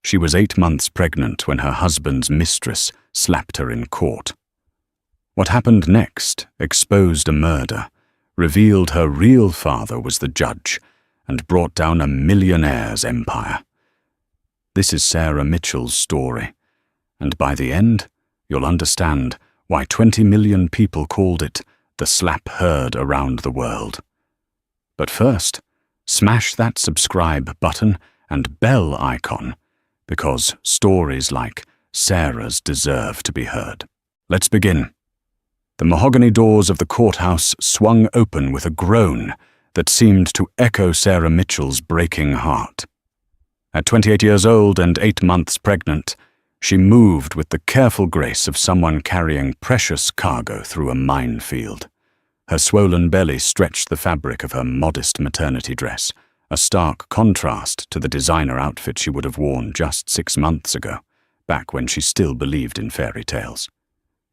She was 8 months pregnant when her husband's mistress slapped her in court. What happened next exposed a murder, revealed her real father was the judge, and brought down a millionaire's empire. This is Sarah Mitchell's story, and by the end, you'll understand why 20 million people called it the slap heard around the world. But first, smash that subscribe button and bell icon, because stories like Sarah's deserve to be heard. Let's begin. The mahogany doors of the courthouse swung open with a groan that seemed to echo Sarah Mitchell's breaking heart. At 28 years old and 8 months pregnant, she moved with the careful grace of someone carrying precious cargo through a minefield. Her swollen belly stretched the fabric of her modest maternity dress, a stark contrast to the designer outfit she would have worn just 6 months ago, back when she still believed in fairy tales.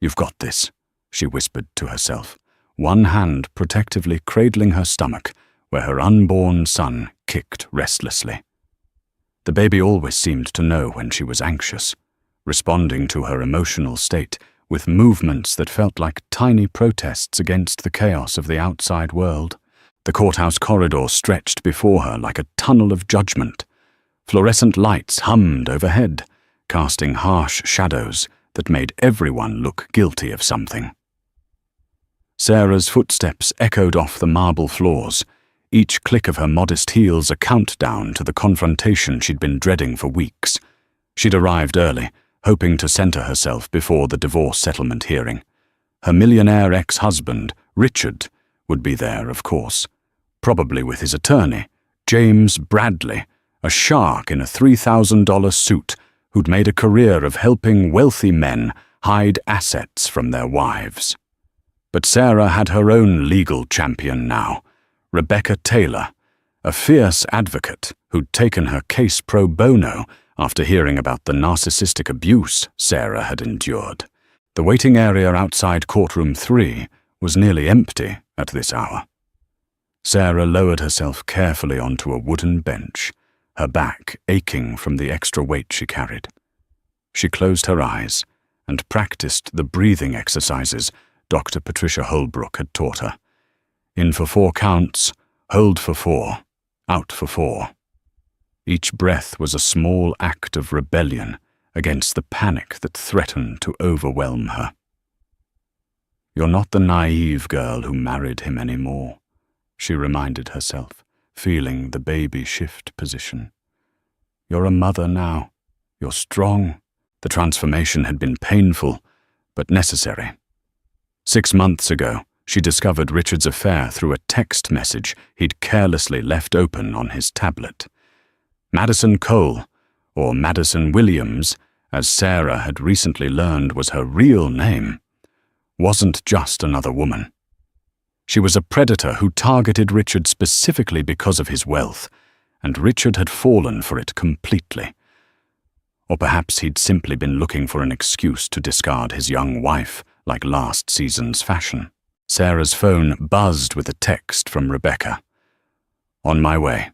"You've got this," she whispered to herself, one hand protectively cradling her stomach, where her unborn son kicked restlessly. The baby always seemed to know when she was anxious, responding to her emotional state with movements that felt like tiny protests against the chaos of the outside world. The courthouse corridor stretched before her like a tunnel of judgment. Fluorescent lights hummed overhead, casting harsh shadows that made everyone look guilty of something. Sarah's footsteps echoed off the marble floors, each click of her modest heels a countdown to the confrontation she'd been dreading for weeks. She'd arrived early, hoping to center herself before the divorce settlement hearing. Her millionaire ex-husband, Richard, would be there, of course, probably with his attorney, James Bradley, a shark in a $3,000 suit who'd made a career of helping wealthy men hide assets from their wives. But Sarah had her own legal champion now, Rebecca Taylor, a fierce advocate who'd taken her case pro bono after hearing about the narcissistic abuse Sarah had endured. The waiting area outside Courtroom 3 was nearly empty at this hour. Sarah lowered herself carefully onto a wooden bench, her back aching from the extra weight she carried. She closed her eyes and practiced the breathing exercises Dr. Patricia Holbrook had taught her. In for 4 counts, hold for 4, out for 4. Each breath was a small act of rebellion against the panic that threatened to overwhelm her. "You're not the naive girl who married him anymore," she reminded herself, feeling the baby shift position. "You're a mother now. You're strong." The transformation had been painful, but necessary. 6 months ago, she discovered Richard's affair through a text message he'd carelessly left open on his tablet. Madison Cole, or Madison Williams, as Sarah had recently learned was her real name, wasn't just another woman. She was a predator who targeted Richard specifically because of his wealth, and Richard had fallen for it completely. Or perhaps he'd simply been looking for an excuse to discard his young wife like last season's fashion. Sarah's phone buzzed with a text from Rebecca. "On my way.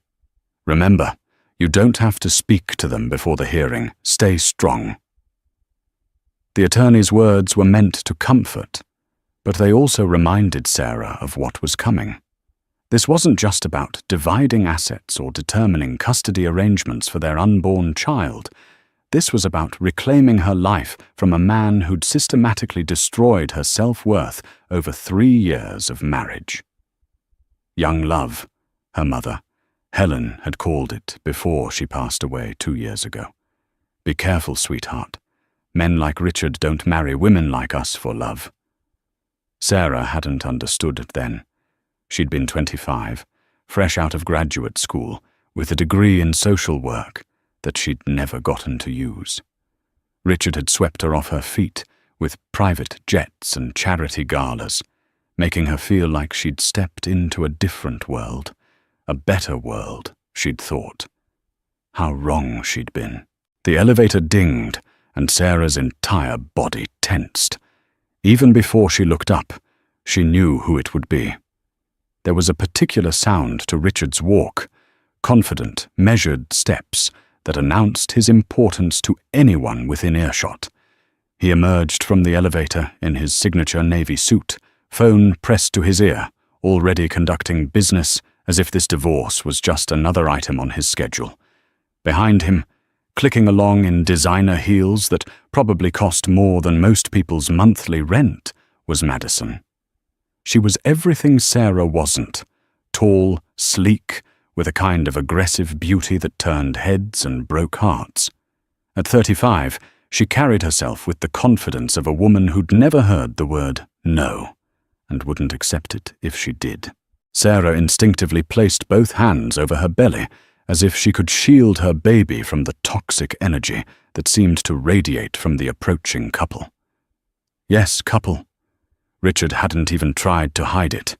Remember, you don't have to speak to them before the hearing. Stay strong." The attorney's words were meant to comfort, but they also reminded Sarah of what was coming. This wasn't just about dividing assets or determining custody arrangements for their unborn child. This was about reclaiming her life from a man who'd systematically destroyed her self-worth over 3 years of marriage. Young love, her mother, Helen, had called it before she passed away 2 years ago. "Be careful, sweetheart. Men like Richard don't marry women like us for love." Sarah hadn't understood it then. She'd been 25, fresh out of graduate school, with a degree in social work that she'd never gotten to use. Richard had swept her off her feet with private jets and charity galas, making her feel like she'd stepped into a different world, a better world, she'd thought. How wrong she'd been. The elevator dinged, and Sarah's entire body tensed. Even before she looked up, she knew who it would be. There was a particular sound to Richard's walk, confident, measured steps that announced his importance to anyone within earshot. He emerged from the elevator in his signature navy suit, phone pressed to his ear, already conducting business as if this divorce was just another item on his schedule. Behind him, clicking along in designer heels that probably cost more than most people's monthly rent, was Madison. She was everything Sarah wasn't: tall, sleek, with a kind of aggressive beauty that turned heads and broke hearts. At 35, she carried herself with the confidence of a woman who'd never heard the word no, and wouldn't accept it if she did. Sarah instinctively placed both hands over her belly, as if she could shield her baby from the toxic energy that seemed to radiate from the approaching couple. Yes, couple. Richard hadn't even tried to hide it.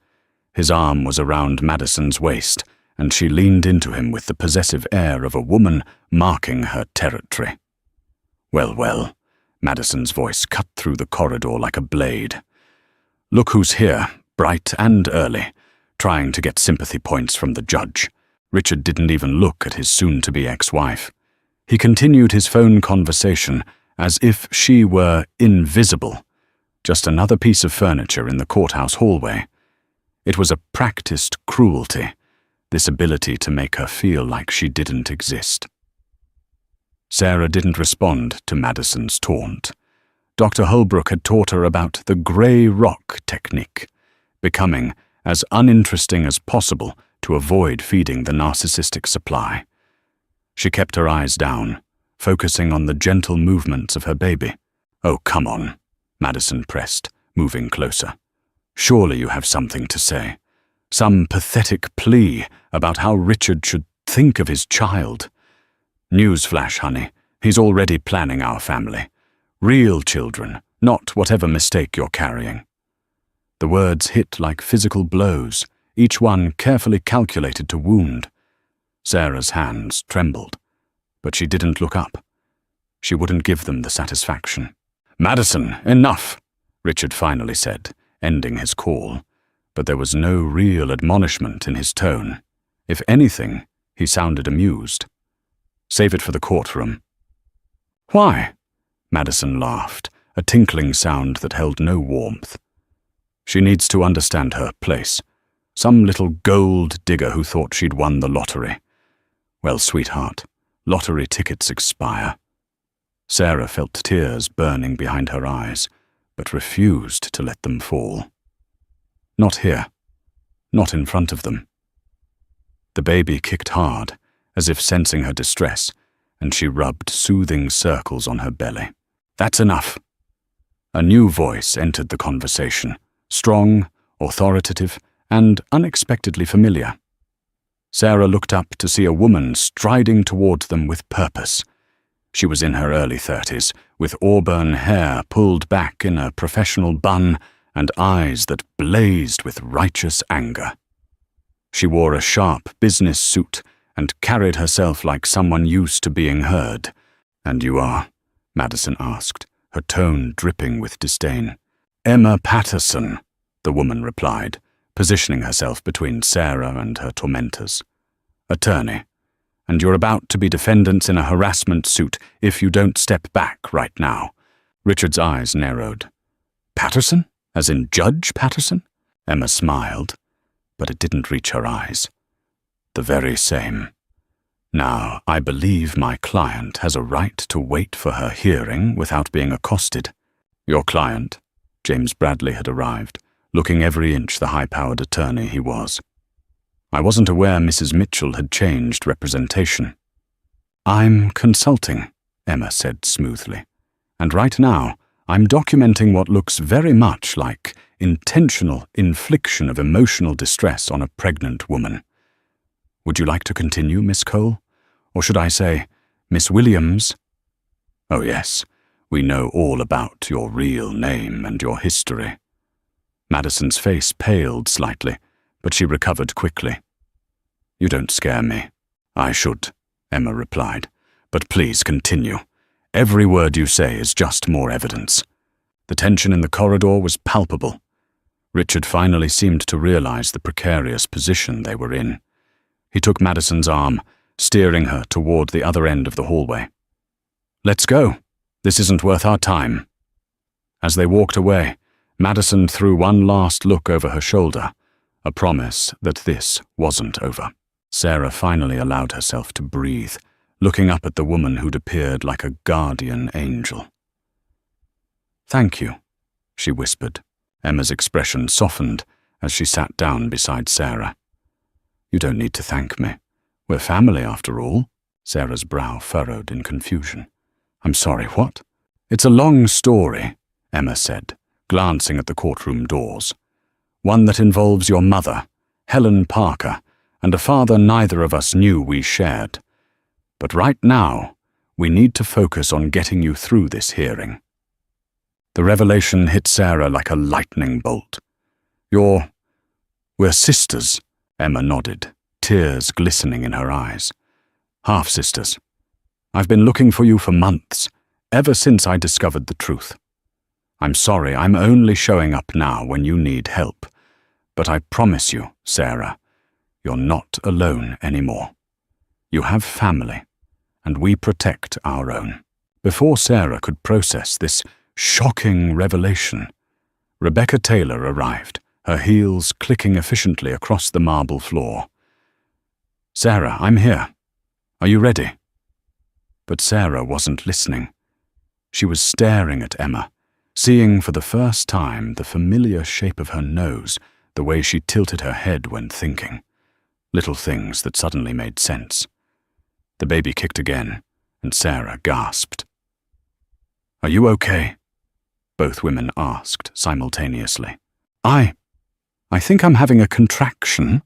His arm was around Madison's waist, and she leaned into him with the possessive air of a woman marking her territory. Well, well, Madison's voice cut through the corridor like a blade. Look who's here, bright and early, trying to get sympathy points from the judge. Richard didn't even look at his soon-to-be ex-wife. He continued his phone conversation as if she were invisible, just another piece of furniture in the courthouse hallway. It was a practiced cruelty, this ability to make her feel like she didn't exist. Sarah didn't respond to Madison's taunt. Dr. Holbrook had taught her about the grey rock technique, becoming as uninteresting as possible to avoid feeding the narcissistic supply. She kept her eyes down, focusing on the gentle movements of her baby. Oh, come on, Madison pressed, moving closer. Surely you have something to say. Some pathetic plea about how Richard should think of his child. Newsflash, honey, he's already planning our family. Real children, not whatever mistake you're carrying. The words hit like physical blows, each one carefully calculated to wound. Sarah's hands trembled, but she didn't look up. She wouldn't give them the satisfaction. Madison, enough, Richard finally said, ending his call, but there was no real admonishment in his tone. If anything, he sounded amused. Save it for the courtroom. Why? Madison laughed, a tinkling sound that held no warmth. She needs to understand her place. Some little gold digger who thought she'd won the lottery. Well, sweetheart, lottery tickets expire. Sarah felt tears burning behind her eyes, but refused to let them fall. Not here. Not in front of them. The baby kicked hard, as if sensing her distress, and she rubbed soothing circles on her belly. That's enough. A new voice entered the conversation, strong, authoritative, and unexpectedly familiar. Sarah looked up to see a woman striding toward them with purpose. She was in her early 30s, with auburn hair pulled back in a professional bun and eyes that blazed with righteous anger. She wore a sharp business suit and carried herself like someone used to being heard. And you are? Madison asked, her tone dripping with disdain. Emma Patterson, the woman replied, positioning herself between Sarah and her tormentors. Attorney, and you're about to be defendants in a harassment suit if you don't step back right now. Richard's eyes narrowed. Patterson? As in Judge Patterson? Emma smiled, but it didn't reach her eyes. The very same. Now, I believe my client has a right to wait for her hearing without being accosted. Your client, James Bradley had arrived, looking every inch the high-powered attorney he was. I wasn't aware Mrs. Mitchell had changed representation. I'm consulting, Emma said smoothly. And right now, I'm documenting what looks very much like intentional infliction of emotional distress on a pregnant woman. Would you like to continue, Miss Cole? Or should I say, Miss Williams? Oh yes, we know all about your real name and your history. Madison's face paled slightly, but she recovered quickly. You don't scare me. I should, Emma replied. But please continue. Every word you say is just more evidence. The tension in the corridor was palpable. Richard finally seemed to realize the precarious position they were in. He took Madison's arm, steering her toward the other end of the hallway. "Let's go. This isn't worth our time." As they walked away, Madison threw one last look over her shoulder, a promise that this wasn't over. Sarah finally allowed herself to breathe, looking up at the woman who'd appeared like a guardian angel. "Thank you," she whispered. Emma's expression softened as she sat down beside Sarah. "You don't need to thank me. We're family, after all." Sarah's brow furrowed in confusion. "I'm sorry, what?" "It's a long story," Emma said, glancing at the courtroom doors. "One that involves your mother, Helen Parker, and a father neither of us knew we shared. But right now, we need to focus on getting you through this hearing." The revelation hit Sarah like a lightning bolt. "We're sisters," Emma nodded, tears glistening in her eyes. "Half-sisters. I've been looking for you for months, ever since I discovered the truth. I'm sorry, I'm only showing up now when you need help. But I promise you, Sarah, you're not alone anymore. You have family, and we protect our own." Before Sarah could process this shocking revelation, Rebecca Taylor arrived, her heels clicking efficiently across the marble floor. "Sarah, I'm here. Are you ready?" But Sarah wasn't listening. She was staring at Emma, seeing for the first time the familiar shape of her nose, the way she tilted her head when thinking. Little things that suddenly made sense. The baby kicked again, and Sarah gasped. "Are you okay?" both women asked simultaneously. I think I'm having a contraction,"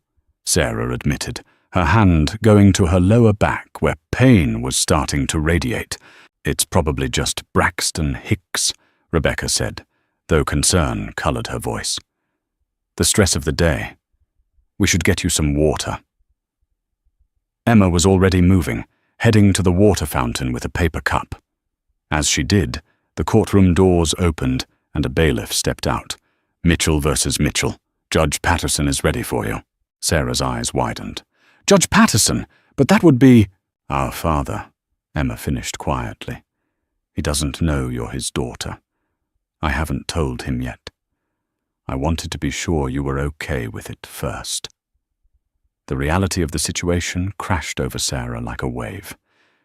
Sarah admitted, her hand going to her lower back where pain was starting to radiate. "It's probably just Braxton Hicks," Rebecca said, though concern colored her voice. "The stress of the day. We should get you some water." Emma was already moving, heading to the water fountain with a paper cup. As she did, the courtroom doors opened and a bailiff stepped out. "Mitchell versus Mitchell. Judge Patterson is ready for you." Sarah's eyes widened. "Judge Patterson? But that would be—" "Our father," Emma finished quietly. "He doesn't know you're his daughter. I haven't told him yet. I wanted to be sure you were okay with it first." The reality of the situation crashed over Sarah like a wave.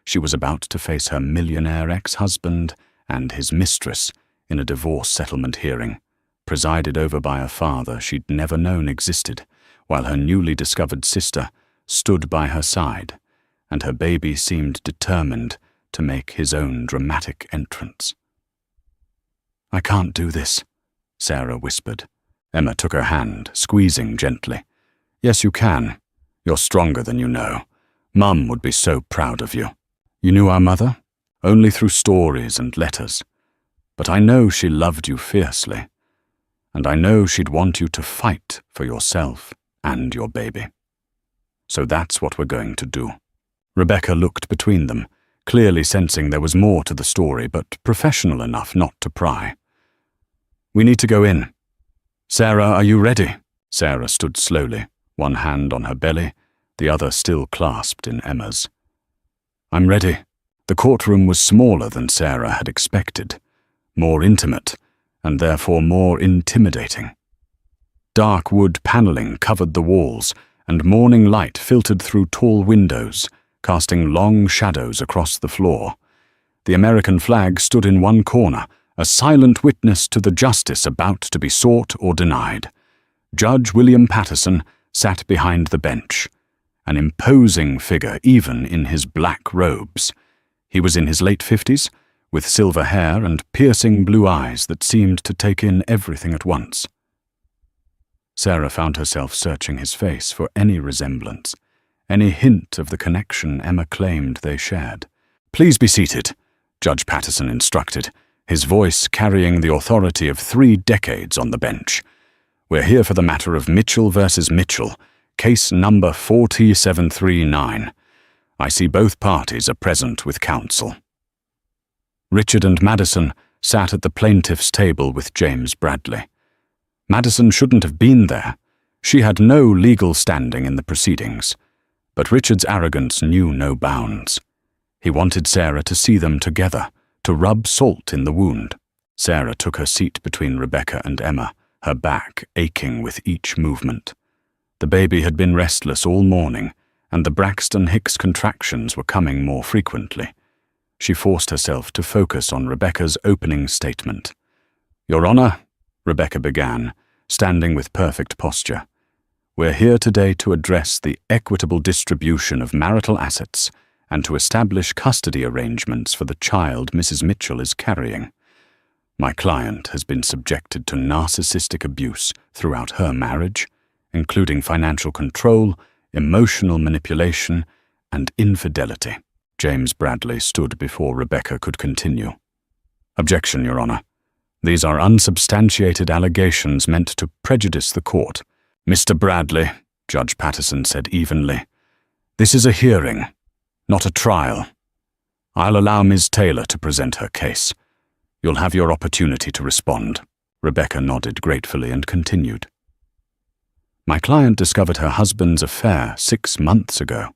She was about to face her millionaire ex-husband and his mistress in a divorce settlement hearing, presided over by a father she'd never known existed, while her newly discovered sister stood by her side, and her baby seemed determined to make his own dramatic entrance. "I can't do this," Sarah whispered. Emma took her hand, squeezing gently. "Yes, you can. You're stronger than you know. Mum would be so proud of you. You knew our mother? Only through stories and letters. But I know she loved you fiercely. And I know she'd want you to fight for yourself and your baby. So that's what we're going to do." Rebecca looked between them, clearly sensing there was more to the story, but professional enough not to pry. "We need to go in. Sarah, are you ready?" Sarah stood slowly, one hand on her belly, the other still clasped in Emma's. "I'm ready." The courtroom was smaller than Sarah had expected, more intimate, and therefore more intimidating. Dark wood paneling covered the walls, and morning light filtered through tall windows, casting long shadows across the floor. The American flag stood in one corner, a silent witness to the justice about to be sought or denied. Judge William Patterson sat behind the bench, an imposing figure even in his black robes. He was in his late 50s, with silver hair and piercing blue eyes that seemed to take in everything at once. Sarah found herself searching his face for any resemblance, any hint of the connection Emma claimed they shared. "Please be seated," Judge Patterson instructed, his voice carrying the authority of 3 decades on the bench. "We're here for the matter of Mitchell versus Mitchell, case number 4739. I see both parties are present with counsel." Richard and Madison sat at the plaintiff's table with James Bradley. Madison shouldn't have been there. She had no legal standing in the proceedings. But Richard's arrogance knew no bounds. He wanted Sarah to see them together, to rub salt in the wound. Sarah took her seat between Rebecca and Emma, her back aching with each movement. The baby had been restless all morning, and the Braxton Hicks contractions were coming more frequently. She forced herself to focus on Rebecca's opening statement. "Your Honor," Rebecca began, standing with perfect posture, "we're here today to address the equitable distribution of marital assets and to establish custody arrangements for the child Mrs. Mitchell is carrying. My client has been subjected to narcissistic abuse throughout her marriage, including financial control, emotional manipulation, and infidelity." James Bradley stood before Rebecca could continue. "Objection, Your Honor. These are unsubstantiated allegations meant to prejudice the court." "Mr. Bradley," Judge Patterson said evenly, "this is a hearing, not a trial. I'll allow Ms. Taylor to present her case. You'll have your opportunity to respond." Rebecca nodded gratefully and continued. "My client discovered her husband's affair 6 months ago.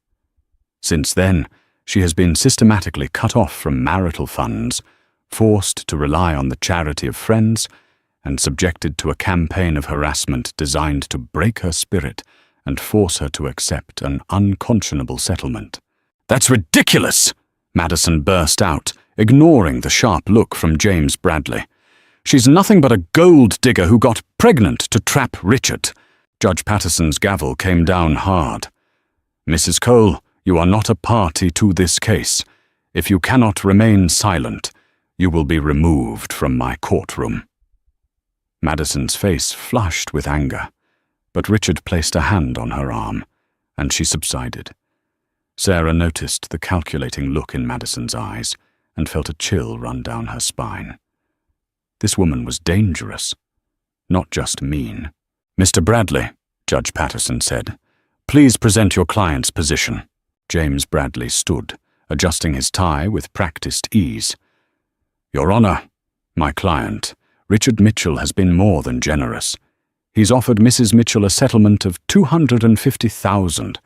Since then, she has been systematically cut off from marital funds, forced to rely on the charity of friends, and subjected to a campaign of harassment designed to break her spirit and force her to accept an unconscionable settlement." "That's ridiculous!" Madison burst out, ignoring the sharp look from James Bradley. "She's nothing but a gold digger who got pregnant to trap Richard." Judge Patterson's gavel came down hard. "Mrs. Cole, you are not a party to this case. If you cannot remain silent, you will be removed from my courtroom." Madison's face flushed with anger, but Richard placed a hand on her arm, and she subsided. Sarah noticed the calculating look in Madison's eyes and felt a chill run down her spine. This woman was dangerous, not just mean. "Mr. Bradley," Judge Patterson said, "please present your client's position." James Bradley stood, adjusting his tie with practiced ease. "Your Honor, my client, Richard Mitchell, has been more than generous. He's offered Mrs. Mitchell a settlement of $250,000,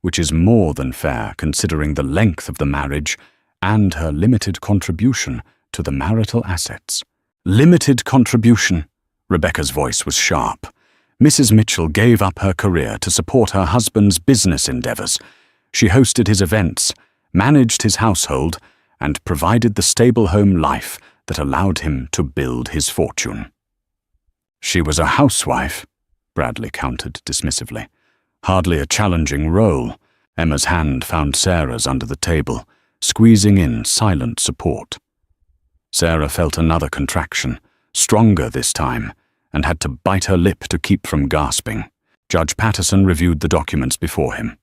which is more than fair considering the length of the marriage and her limited contribution to the marital assets." "Limited contribution?" Rebecca's voice was sharp. "Mrs. Mitchell gave up her career to support her husband's business endeavors. She hosted his events, managed his household, and provided the stable home life that allowed him to build his fortune." "She was a housewife," Bradley countered dismissively. "Hardly a challenging role." Emma's hand found Sarah's under the table, squeezing in silent support. Sarah felt another contraction, stronger this time, and had to bite her lip to keep from gasping. Judge Patterson reviewed the documents before him.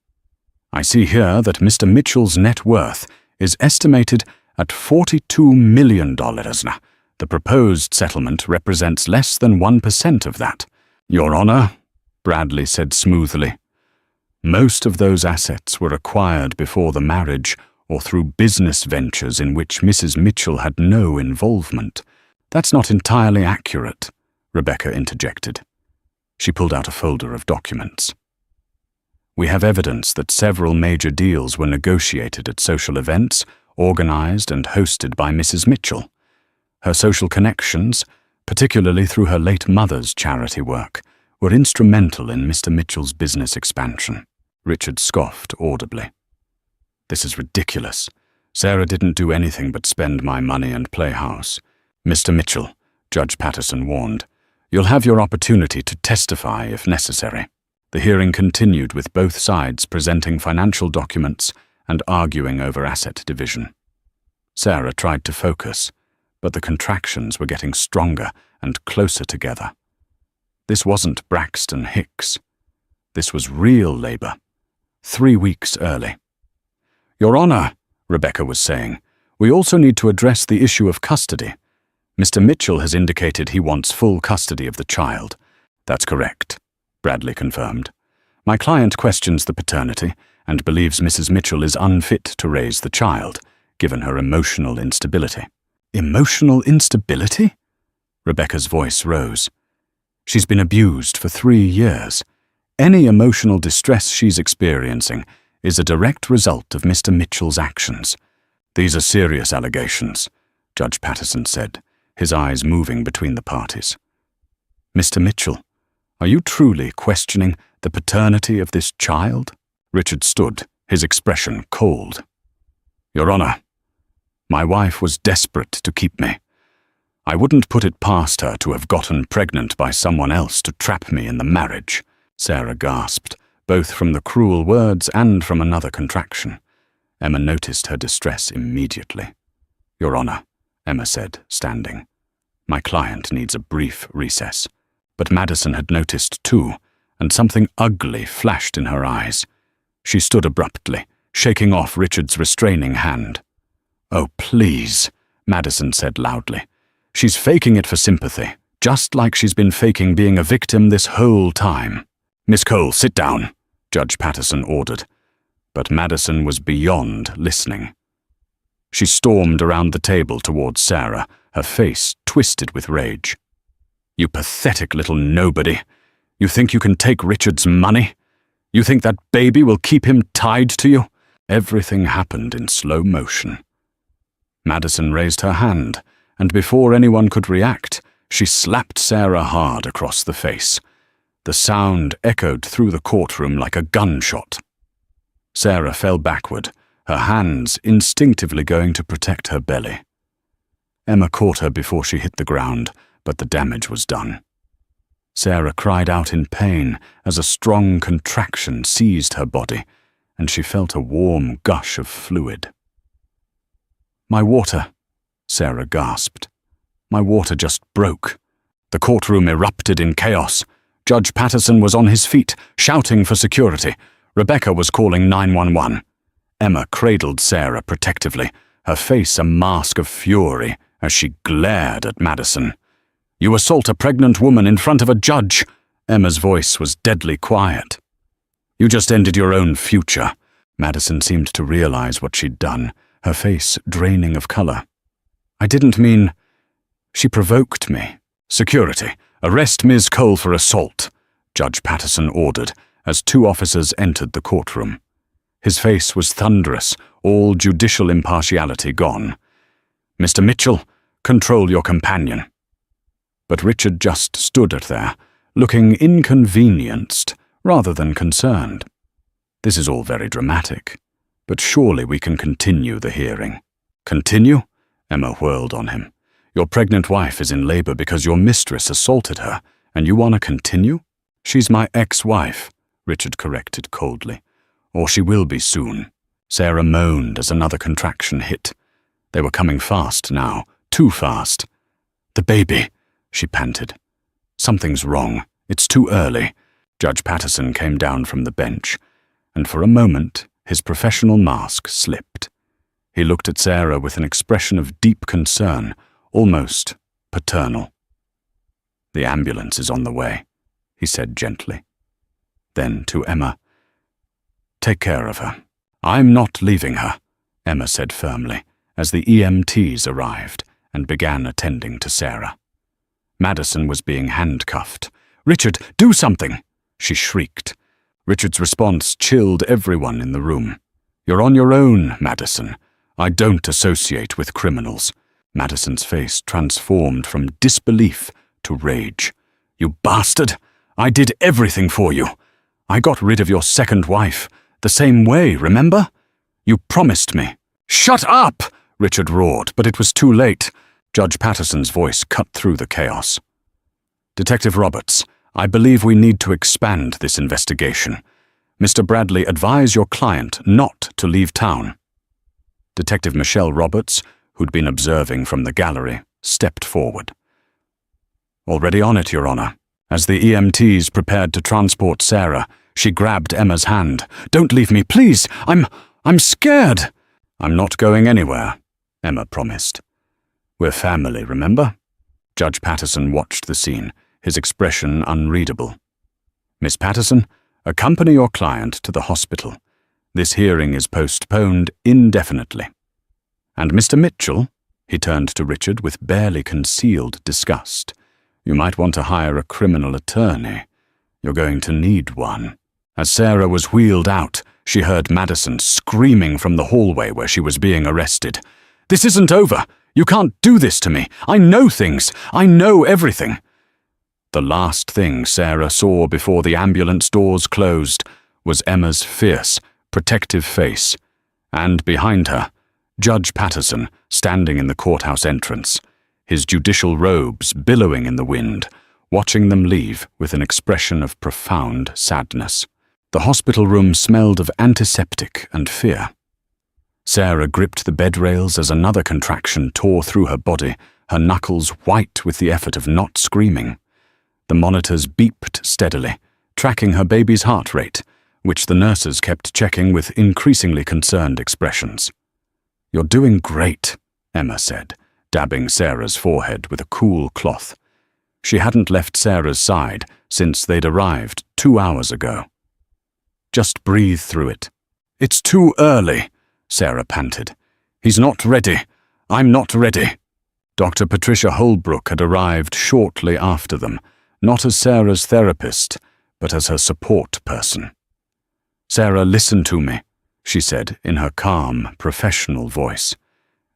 "I see here that Mr. Mitchell's net worth is estimated at $42 million. The proposed settlement represents less than 1% of that." "Your Honor," Bradley said smoothly, "most of those assets were acquired before the marriage or through business ventures in which Mrs. Mitchell had no involvement." "That's not entirely accurate," Rebecca interjected. She pulled out a folder of documents. "We have evidence that several major deals were negotiated at social events, organized and hosted by Mrs. Mitchell. Her social connections, particularly through her late mother's charity work, were instrumental in Mr. Mitchell's business expansion." Richard scoffed audibly. "This is ridiculous. Sarah didn't do anything but spend my money and play house." "Mr. Mitchell," Judge Patterson warned, "you'll have your opportunity to testify if necessary." The hearing continued with both sides presenting financial documents and arguing over asset division. Sarah tried to focus, but the contractions were getting stronger and closer together. This wasn't Braxton Hicks. This was real labor, 3 weeks early. "Your Honor," Rebecca was saying, "we also need to address the issue of custody. Mr. Mitchell has indicated he wants full custody of the child." "That's correct," Bradley confirmed. "My client questions the paternity and believes Mrs. Mitchell is unfit to raise the child, given her emotional instability." "Emotional instability?" Rebecca's voice rose. "She's been abused for 3 years. Any emotional distress she's experiencing is a direct result of Mr. Mitchell's actions. These are serious allegations, Judge Patterson said, his eyes moving between the parties. Mr. Mitchell, are you truly questioning the paternity of this child? Richard stood, his expression cold. Your Honor, my wife was desperate to keep me. I wouldn't put it past her to have gotten pregnant by someone else to trap me in the marriage, Sarah gasped, both from the cruel words and from another contraction. Emma noticed her distress immediately. Your Honor, Emma said, standing. My client needs a brief recess. But Madison had noticed too, and something ugly flashed in her eyes. She stood abruptly, shaking off Richard's restraining hand. Oh, please, Madison said loudly. She's faking it for sympathy, just like she's been faking being a victim this whole time. Miss Cole, sit down, Judge Patterson ordered. But Madison was beyond listening. She stormed around the table towards Sarah, her face twisted with rage. You pathetic little nobody. You think you can take Richard's money? You think that baby will keep him tied to you? Everything happened in slow motion. Madison raised her hand, and before anyone could react, she slapped Sarah hard across the face. The sound echoed through the courtroom like a gunshot. Sarah fell backward, her hands instinctively going to protect her belly. Emma caught her before she hit the ground, but the damage was done. Sarah cried out in pain as a strong contraction seized her body, and she felt a warm gush of fluid. My water, Sarah gasped. My water just broke. The courtroom erupted in chaos. Judge Patterson was on his feet, shouting for security. Rebecca was calling 911. Emma cradled Sarah protectively, her face a mask of fury as she glared at Madison. You assault a pregnant woman in front of a judge. Emma's voice was deadly quiet. You just ended your own future. Madison seemed to realize what she'd done, her face draining of color. I didn't mean... She provoked me. Security, arrest Ms. Cole for assault, Judge Patterson ordered as two officers entered the courtroom. His face was thunderous, all judicial impartiality gone. Mr. Mitchell, control your companion. But Richard just stood there, looking inconvenienced rather than concerned. This is all very dramatic, but surely we can continue the hearing. Continue? Emma whirled on him. Your pregnant wife is in labor because your mistress assaulted her, and you want to continue? She's my ex-wife, Richard corrected coldly. Or she will be soon. Sarah moaned as another contraction hit. They were coming fast now, too fast. The baby, she panted. Something's wrong. It's too early. Judge Patterson came down from the bench, and for a moment his professional mask slipped. He looked at Sarah with an expression of deep concern, almost paternal. The ambulance is on the way, he said gently. Then to Emma, take care of her. I'm not leaving her, Emma said firmly, as the EMTs arrived and began attending to Sarah. Madison was being handcuffed. Richard, do something, she shrieked. Richard's response chilled everyone in the room. You're on your own, Madison. I don't associate with criminals. Madison's face transformed from disbelief to rage. You bastard! I did everything for you. I got rid of your second wife, the same way, remember? You promised me. Shut up! Richard roared, but it was too late. Judge Patterson's voice cut through the chaos. Detective Roberts, I believe we need to expand this investigation. Mr. Bradley, advise your client not to leave town. Detective Michelle Roberts, who'd been observing from the gallery, stepped forward. Already on it, Your Honor. As the EMTs prepared to transport Sarah, she grabbed Emma's hand. Don't leave me, please! I'm scared! I'm not going anywhere, Emma promised. We're family, remember? Judge Patterson watched the scene, his expression unreadable. Miss Patterson, accompany your client to the hospital. This hearing is postponed indefinitely. And Mr. Mitchell, he turned to Richard with barely concealed disgust. You might want to hire a criminal attorney. You're going to need one. As Sarah was wheeled out, She heard Madison screaming from the hallway where she was being arrested. "This isn't over! You can't do this to me! I know things! I know everything!" The last thing Sarah saw before the ambulance doors closed was Emma's fierce, protective face, and behind her, Judge Patterson standing in the courthouse entrance, his judicial robes billowing in the wind, watching them leave with an expression of profound sadness. The hospital room smelled of antiseptic and fear. Sarah gripped the bed rails as another contraction tore through her body, her knuckles white with the effort of not screaming. The monitors beeped steadily, tracking her baby's heart rate, which the nurses kept checking with increasingly concerned expressions. "You're doing great," Emma said, dabbing Sarah's forehead with a cool cloth. She hadn't left Sarah's side since they'd arrived 2 hours ago. "Just breathe through it." "It's too early," Sarah panted. "He's not ready. I'm not ready." Dr. Patricia Holbrook had arrived shortly after them, not as Sarah's therapist, but as her support person. "Sarah, listen to me," she said in her calm, professional voice.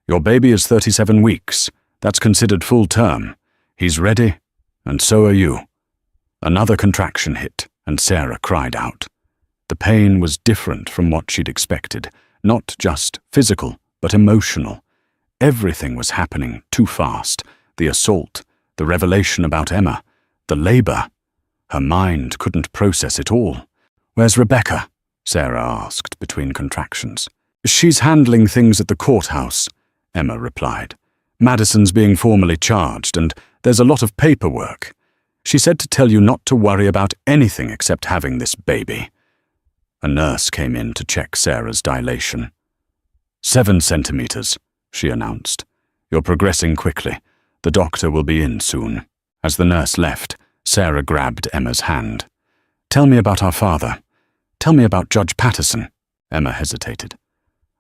"Your baby is 37 weeks. That's considered full term. He's ready, and so are you." Another contraction hit, and Sarah cried out. The pain was different from what she'd expected, not just physical, but emotional. Everything was happening too fast. The assault, the revelation about Emma, the labor. Her mind couldn't process it all. "Where's Rebecca?" Sarah asked between contractions. "She's handling things at the courthouse," Emma replied. "Madison's being formally charged, and there's a lot of paperwork. She said to tell you not to worry about anything except having this baby." A nurse came in to check Sarah's dilation. 7 centimeters, she announced. "You're progressing quickly. The doctor will be in soon." As the nurse left, Sarah grabbed Emma's hand. "Tell me about our father. Tell me about Judge Patterson." Emma hesitated.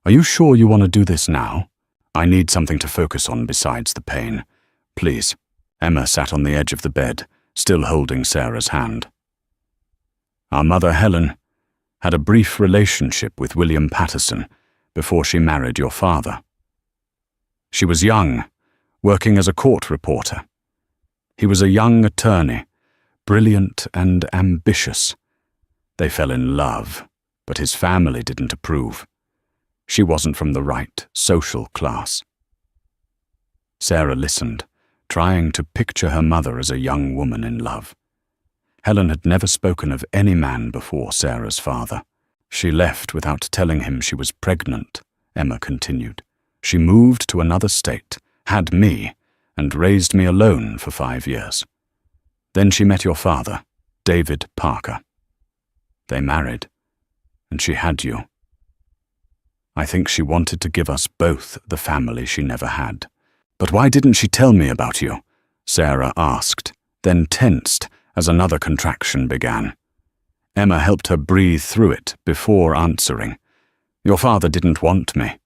"Are you sure you want to do this now? I need something to focus on besides the pain. Please." Emma sat on the edge of the bed, still holding Sarah's hand. "Our mother, Helen, had a brief relationship with William Patterson before she married your father. She was young, working as a court reporter. He was a young attorney, brilliant and ambitious. They fell in love, but his family didn't approve. She wasn't from the right social class." Sarah listened, trying to picture her mother as a young woman in love. Helen had never spoken of any man before Sarah's father. "She left without telling him she was pregnant," Emma continued. "She moved to another state, had me, and raised me alone for 5 years. Then she met your father, David Parker. They married, and she had you. I think she wanted to give us both the family she never had." "But why didn't she tell me about you?" Sarah asked, then tensed as another contraction began. Emma helped her breathe through it before answering. "Your father didn't want me.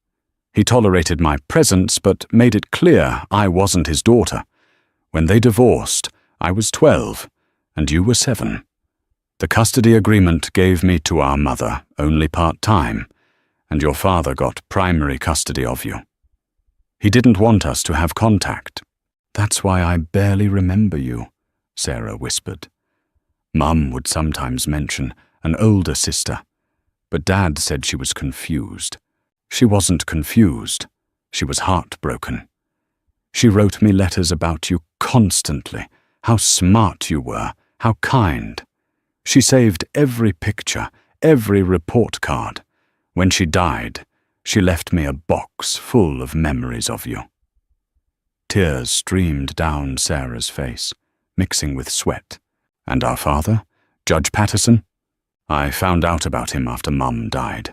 He tolerated my presence but made it clear I wasn't his daughter. When they divorced, I was 12, and you were 7. The custody agreement gave me to our mother only part-time, and your father got primary custody of you. He didn't want us to have contact. That's why I barely remember you," Sarah whispered. "Mum would sometimes mention an older sister, but Dad said she was confused. She wasn't confused. She was heartbroken. She wrote me letters about you constantly, how smart you were, how kind. She saved every picture, every report card. When she died, she left me a box full of memories of you." Tears streamed down Sarah's face, mixing with sweat. "And our father, Judge Patterson? I found out about him after Mum died.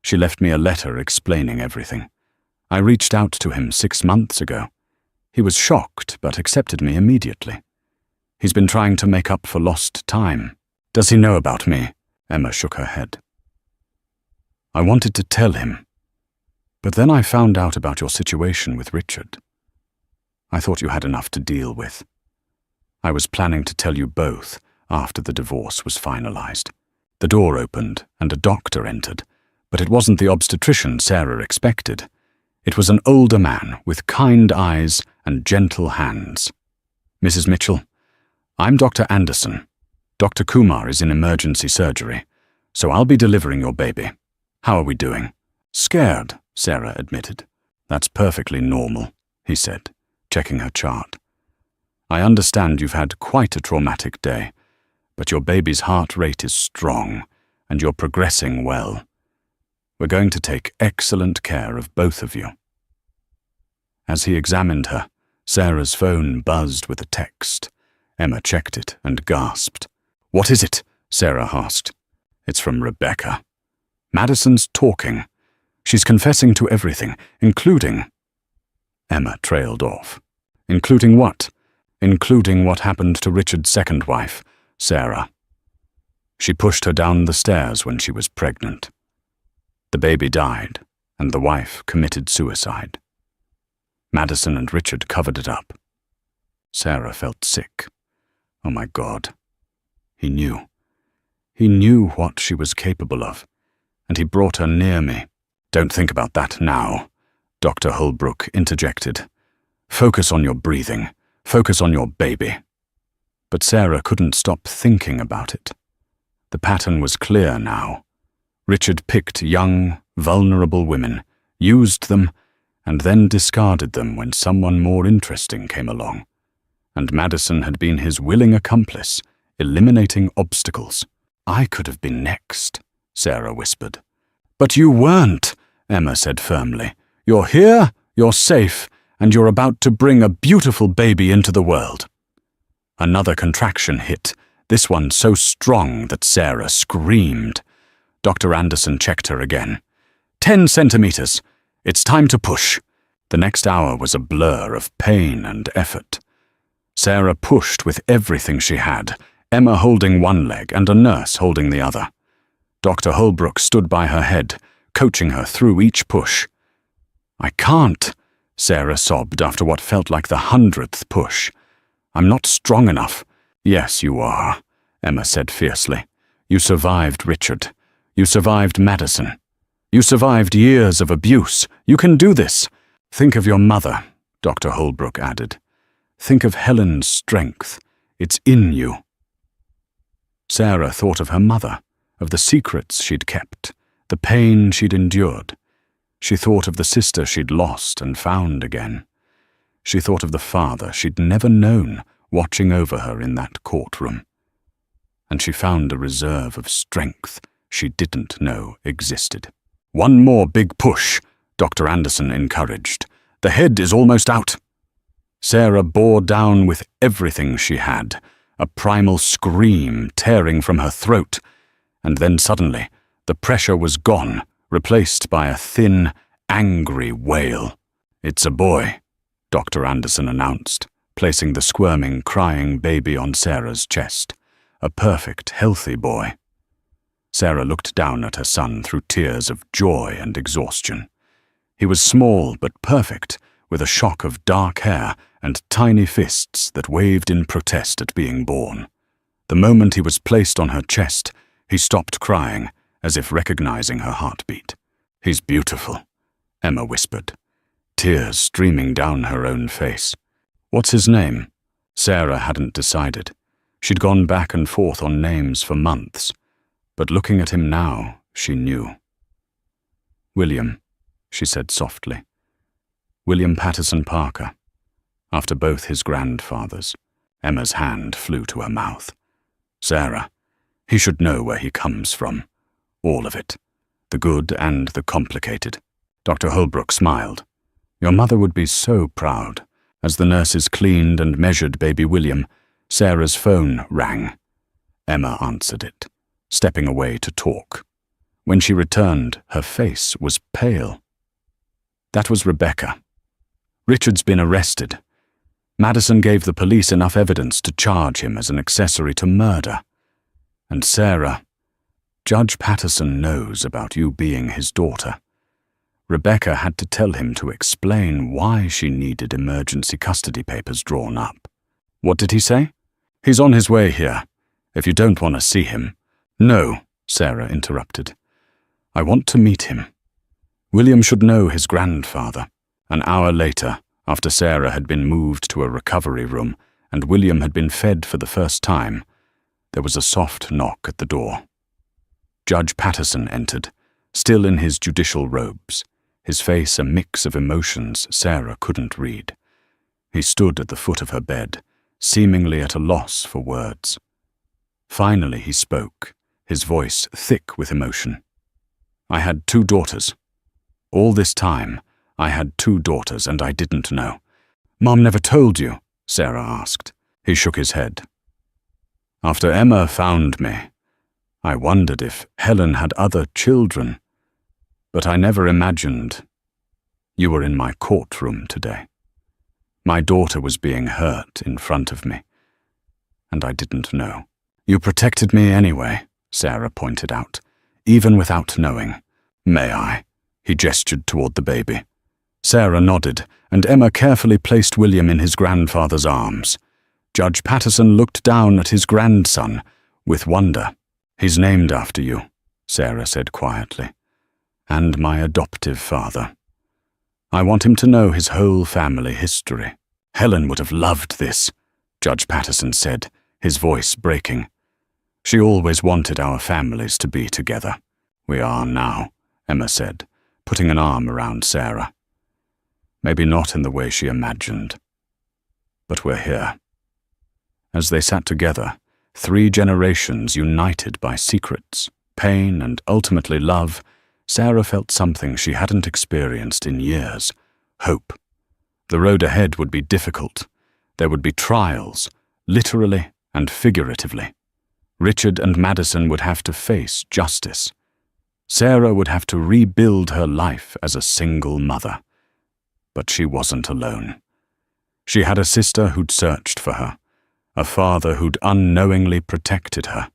She left me a letter explaining everything. I reached out to him 6 months ago. He was shocked but accepted me immediately. He's been trying to make up for lost time." "Does he know about me?" Emma shook her head. "I wanted to tell him, but then I found out about your situation with Richard. I thought you had enough to deal with. I was planning to tell you both after the divorce was finalized." The door opened and a doctor entered, But it wasn't the obstetrician Sarah expected. It was an older man with kind eyes and gentle hands. "Mrs. Mitchell, I'm Dr. Anderson. Dr. Kumar is in emergency surgery, so I'll be delivering your baby. How are we doing?" "Scared," Sarah admitted. "That's perfectly normal," he said, checking her chart. "I understand you've had quite a traumatic day, but your baby's heart rate is strong, and you're progressing well. We're going to take excellent care of both of you." As he examined her, Sarah's phone buzzed with a text. Emma checked it and gasped. "What is it?" Sarah asked. "It's from Rebecca. Madison's talking. She's confessing to everything, including—" Emma trailed off. "Including what?" "Including what happened to Richard's second wife, Sarah. She pushed her down the stairs when she was pregnant. The baby died, and the wife committed suicide. Madison and Richard covered it up." Sarah felt sick. Oh my God. He knew. He knew what she was capable of, and he brought her near me. "Don't think about that now," Dr. Holbrook interjected. "Focus on your breathing. Focus on your baby." But Sarah couldn't stop thinking about it. The pattern was clear now. Richard picked young, vulnerable women, used them, and then discarded them when someone more interesting came along. And Madison had been his willing accomplice, eliminating obstacles. "I could have been next," Sarah whispered. "But you weren't," Emma said firmly. "You're here, you're safe, and you're about to bring a beautiful baby into the world." Another contraction hit, this one so strong that Sarah screamed. Dr. Anderson checked her again. 10 centimeters. It's time to push." The next hour was a blur of pain and effort. Sarah pushed with everything she had, Emma holding one leg and a nurse holding the other. Dr. Holbrook stood by her head, coaching her through each push. "I can't," Sarah sobbed after what felt like the 100th push. "I'm not strong enough." "Yes, you are," Emma said fiercely. "You survived Richard. You survived Madison. You survived years of abuse. You can do this. Think of your mother," Dr. Holbrook added. "Think of Helen's strength. It's in you." Sarah thought of her mother, of the secrets she'd kept, the pain she'd endured. She thought of the sister she'd lost and found again. She thought of the father she'd never known watching over her in that courtroom. And she found a reserve of strength she didn't know existed. "One more big push," Dr. Anderson encouraged. "The head is almost out." Sarah bore down with everything she had, a primal scream tearing from her throat, and then suddenly the pressure was gone, replaced by a thin, angry wail. "It's a boy," Dr. Anderson announced, placing the squirming, crying baby on Sarah's chest. A perfect, healthy boy. Sarah looked down at her son through tears of joy and exhaustion. He was small but perfect, with a shock of dark hair and tiny fists that waved in protest at being born. The moment he was placed on her chest, he stopped crying, as if recognizing her heartbeat. "He's beautiful," Emma whispered, tears streaming down her own face. "What's his name?" Sarah hadn't decided. She'd gone back and forth on names for months, but looking at him now, she knew. "William," she said softly. "William Patterson Parker, after both his grandfathers." Emma's hand flew to her mouth. "Sarah, he should know where he comes from. All of it. The good and the complicated." Dr. Holbrook smiled. "Your mother would be so proud." As the nurses cleaned and measured baby William, Sarah's phone rang. Emma answered it, stepping away to talk. When she returned, her face was pale. That was Rebecca. Richard's been arrested. Madison gave the police enough evidence to charge him as an accessory to murder. And Sarah, Judge Patterson knows about you being his daughter. Rebecca had to tell him to explain why she needed emergency custody papers drawn up. What did he say? "He's on his way here, if you don't want to see him." "No," Sarah interrupted. I want to meet him. William should know his grandfather. An hour later, after Sarah had been moved to a recovery room and William had been fed for the first time, there was a soft knock at the door. Judge Patterson entered, still in his judicial robes, his face a mix of emotions Sarah couldn't read. He stood at the foot of her bed, seemingly at a loss for words. Finally he spoke, his voice thick with emotion. I had 2 daughters. All this time, I had 2 daughters and I didn't know. Mom never told you? Sarah asked. He shook his head. After Emma found me, I wondered if Helen had other children, but I never imagined you were in my courtroom today. My daughter was being hurt in front of me, and I didn't know. You protected me anyway, Sarah pointed out, even without knowing. May I? He gestured toward the baby. Sarah nodded, and Emma carefully placed William in his grandfather's arms. Judge Patterson looked down at his grandson with wonder. He's named after you, Sarah said quietly, and my adoptive father. I want him to know his whole family history. Helen would have loved this, Judge Patterson said, his voice breaking. She always wanted our families to be together. We are now, Emma said, putting an arm around Sarah. Maybe not in the way she imagined, but we're here. As they sat together, 3 generations united by secrets, pain, and ultimately love, Sarah felt something she hadn't experienced in years: hope. The road ahead would be difficult. There would be trials, literally and figuratively. Richard and Madison would have to face justice. Sarah would have to rebuild her life as a single mother. But she wasn't alone. She had a sister who'd searched for her, a father who'd unknowingly protected her,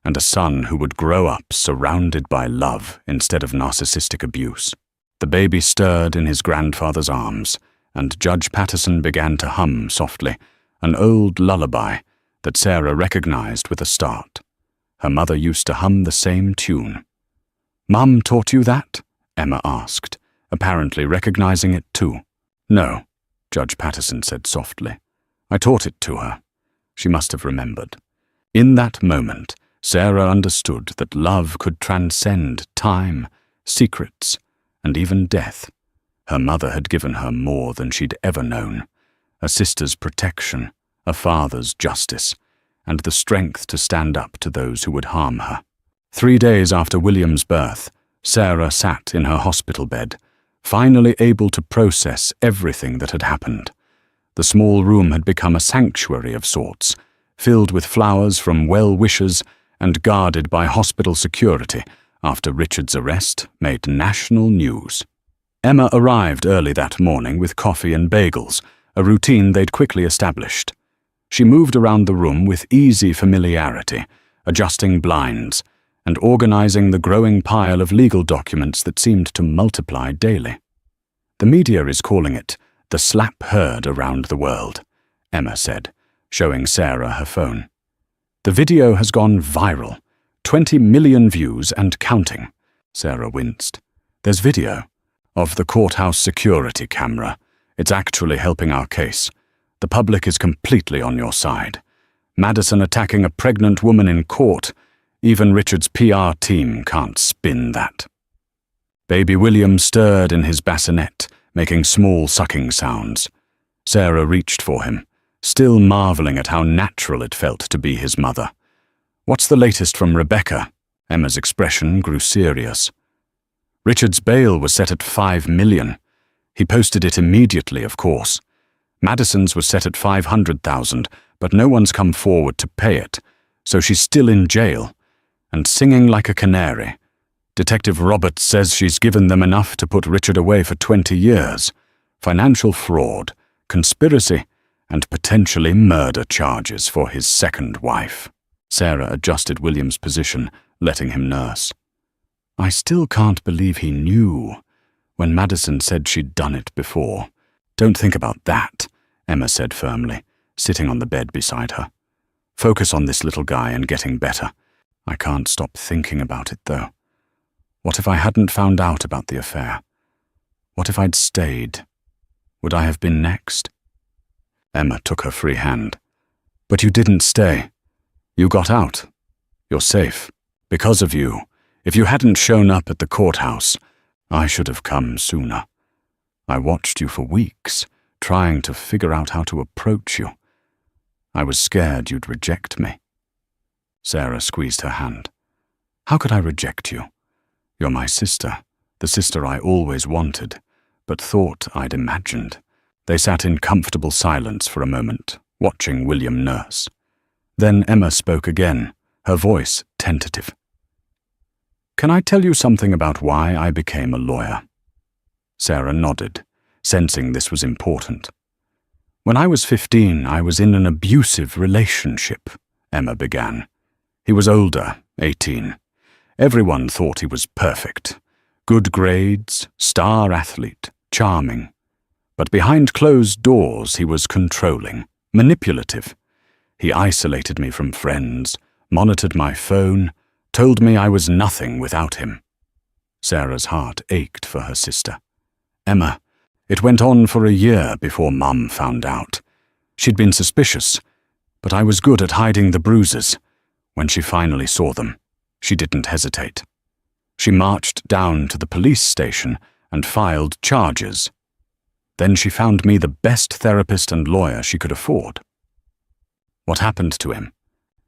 and a son who would grow up surrounded by love instead of narcissistic abuse. The baby stirred in his grandfather's arms, and Judge Patterson began to hum softly, an old lullaby that Sarah recognized with a start. Her mother used to hum the same tune. "Mum taught you that?" Emma asked, apparently recognizing it too. "No," Judge Patterson said softly. "I taught it to her." She must have remembered. In that moment, Sarah understood that love could transcend time, secrets, and even death. Her mother had given her more than she'd ever known: a sister's protection, a father's justice, and the strength to stand up to those who would harm her. 3 days after William's birth, Sarah sat in her hospital bed, finally able to process everything that had happened. The small room had become a sanctuary of sorts, filled with flowers from well-wishers and guarded by hospital security after Richard's arrest made national news. Emma arrived early that morning with coffee and bagels, a routine they'd quickly established. She moved around the room with easy familiarity, adjusting blinds and organizing the growing pile of legal documents that seemed to multiply daily. "The media is calling it the SLAP herd around the world," Emma said, showing Sarah her phone. "The video has gone viral, 20 million views and counting." Sarah winced. "There's video of the courthouse security camera. It's actually helping our case. The public is completely on your side. Madison attacking a pregnant woman in court. Even Richard's PR team can't spin that." Baby William stirred in his bassinet, making small sucking sounds. Sarah reached for him, still marveling at how natural it felt to be his mother. "What's the latest from Rebecca?" Emma's expression grew serious. "Richard's bail was set at $5 million. He posted it immediately, of course. Madison's was set at $500,000, but no one's come forward to pay it, so she's still in jail and singing like a canary. Detective Roberts says she's given them enough to put Richard away for 20 years. Financial fraud, conspiracy, and potentially murder charges for his second wife." Sarah adjusted William's position, letting him nurse. "I still can't believe he knew when Madison said she'd done it before." "Don't think about that," Emma said firmly, sitting on the bed beside her. "Focus on this little guy and getting better. I can't stop thinking about it, though. What if I hadn't found out about the affair? What if I'd stayed? Would I have been next? Emma took her free hand. But you didn't stay. You got out. You're safe. Because of you. If you hadn't shown up at the courthouse, I should have come sooner. I watched you for weeks, trying to figure out how to approach you. I was scared you'd reject me. Sarah squeezed her hand. How could I reject you? You're my sister, the sister I always wanted, but thought I'd imagined. They sat in comfortable silence for a moment, watching William nurse. Then Emma spoke again, her voice tentative. Can I tell you something about why I became a lawyer? Sarah nodded, sensing this was important. When I was 15, I was in an abusive relationship, Emma began. He was older, 18. Everyone thought he was perfect. Good grades, star athlete, charming. But behind closed doors he was controlling, manipulative. He isolated me from friends, monitored my phone, told me I was nothing without him. Sarah's heart ached for her sister. Emma, it went on for a year before Mum found out. She'd been suspicious, but I was good at hiding the bruises. When she finally saw them, she didn't hesitate. She marched down to the police station and filed charges. Then she found me the best therapist and lawyer she could afford. What happened to him?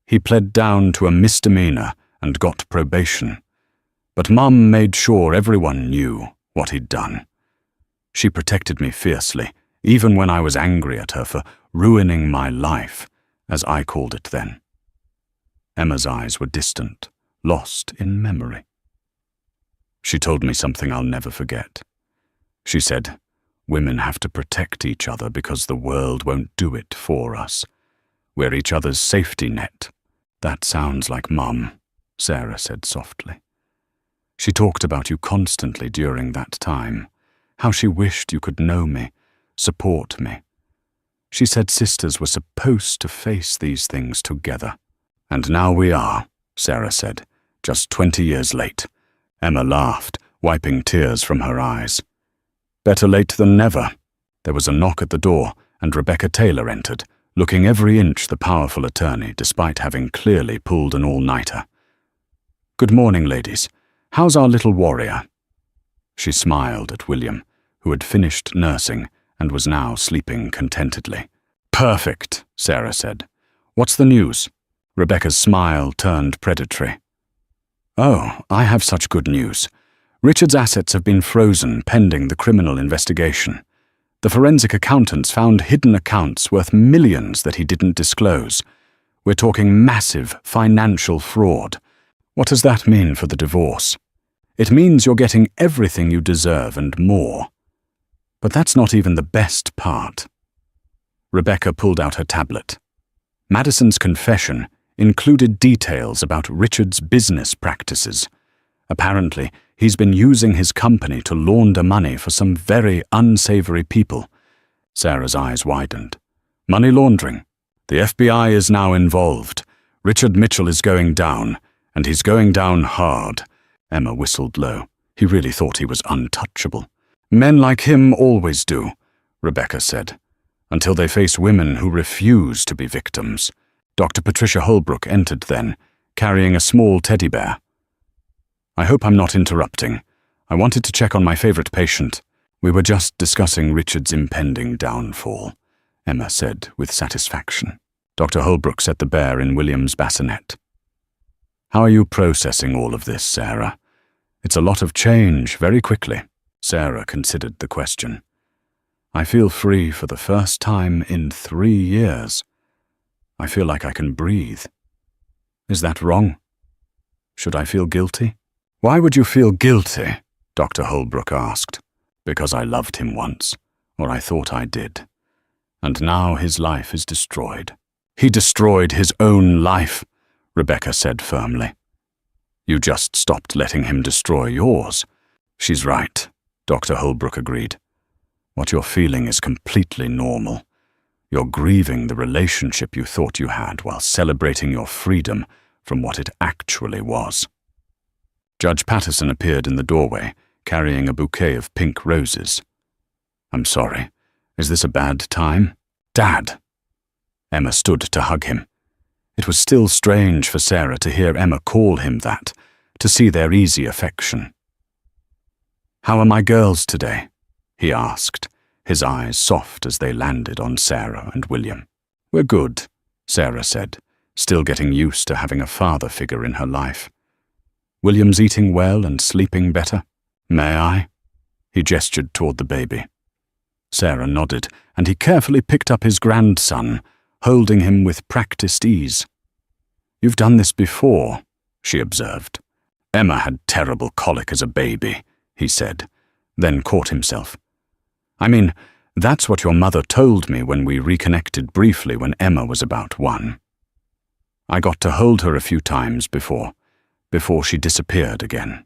He pled down to a misdemeanor and got probation. But Mum made sure everyone knew what he'd done. She protected me fiercely, even when I was angry at her for ruining my life, as I called it then. Emma's eyes were distant, lost in memory. She told me something I'll never forget. She said, women have to protect each other because the world won't do it for us. We're each other's safety net. That sounds like Mum, Sarah said softly. She talked about you constantly during that time, how she wished you could know me, support me. She said sisters were supposed to face these things together. And now we are, Sarah said, just 20 years late. Emma laughed, wiping tears from her eyes. Better late than never. There was a knock at the door, and Rebecca Taylor entered, looking every inch the powerful attorney, despite having clearly pulled an all-nighter. Good morning, ladies. How's our little warrior? She smiled at William, who had finished nursing and was now sleeping contentedly. Perfect, Sarah said. What's the news? Rebecca's smile turned predatory. Oh, I have such good news. Richard's assets have been frozen pending the criminal investigation. The forensic accountants found hidden accounts worth millions that he didn't disclose. We're talking massive financial fraud. What does that mean for the divorce? It means you're getting everything you deserve and more. But that's not even the best part. Rebecca pulled out her tablet. Madison's confession included details about Richard's business practices. Apparently, he's been using his company to launder money for some very unsavory people. Sarah's eyes widened. Money laundering. The FBI is now involved. Richard Mitchell is going down, and he's going down hard. Emma whistled low. He really thought he was untouchable. Men like him always do, Rebecca said, until they face women who refuse to be victims. Dr. Patricia Holbrook entered then, carrying a small teddy bear. I hope I'm not interrupting. I wanted to check on my favorite patient. We were just discussing Richard's impending downfall, Emma said with satisfaction. Dr. Holbrook set the bear in William's bassinet. How are you processing all of this, Sarah? It's a lot of change very quickly. Sarah considered the question. I feel free for the first time in 3 years. I feel like I can breathe. Is that wrong? Should I feel guilty? Why would you feel guilty? Dr. Holbrook asked. Because I loved him once, or I thought I did. And now his life is destroyed. He destroyed his own life, Rebecca said firmly. You just stopped letting him destroy yours. She's right, Dr. Holbrook agreed. What you're feeling is completely normal. You're grieving the relationship you thought you had while celebrating your freedom from what it actually was. Judge Patterson appeared in the doorway, carrying a bouquet of pink roses. "I'm sorry. Is this a bad time?" "Dad!" Emma stood to hug him. It was still strange for Sarah to hear Emma call him that, to see their easy affection. "How are my girls today?" he asked, his eyes soft as they landed on Sarah and William. "We're good," Sarah said, still getting used to having a father figure in her life. "William's eating well and sleeping better? May I?" He gestured toward the baby. Sarah nodded, and he carefully picked up his grandson, holding him with practiced ease. "You've done this before," she observed. "Emma had terrible colic as a baby," he said, then caught himself. "I mean, that's what your mother told me when we reconnected briefly when Emma was about 1. I got to hold her a few times before she disappeared again."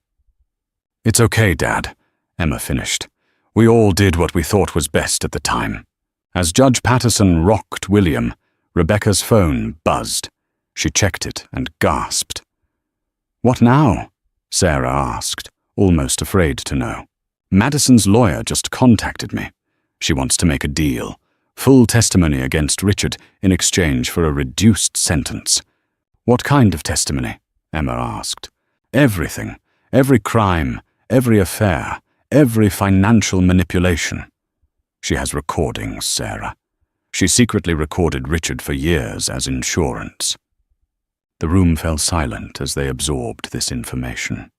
"It's okay, Dad," Emma finished. "We all did what we thought was best at the time." As Judge Patterson rocked William, Rebecca's phone buzzed. She checked it and gasped. "What now?" Sarah asked, almost afraid to know. "Madison's lawyer just contacted me. She wants to make a deal. Full testimony against Richard in exchange for a reduced sentence." "What kind of testimony?" Emma asked. "Everything. Every crime, every affair, every financial manipulation. She has recordings, Sarah. She secretly recorded Richard for years as insurance." The room fell silent as they absorbed this information.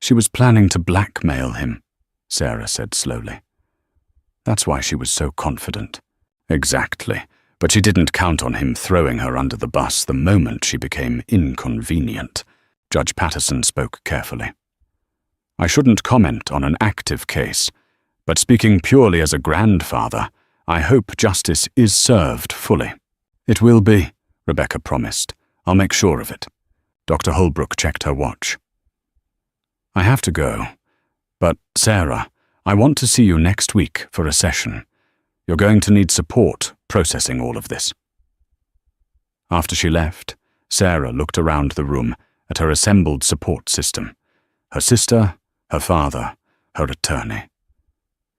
"She was planning to blackmail him," Sarah said slowly. "That's why she was so confident." "Exactly, but she didn't count on him throwing her under the bus the moment she became inconvenient." Judge Patterson spoke carefully. "I shouldn't comment on an active case, but speaking purely as a grandfather, I hope justice is served fully." "It will be," Rebecca promised. "I'll make sure of it." Dr. Holbrook checked her watch. "I have to go, but Sarah, I want to see you next week for a session. You're going to need support processing all of this." After she left, Sarah looked around the room at her assembled support system. Her sister, her father, her attorney.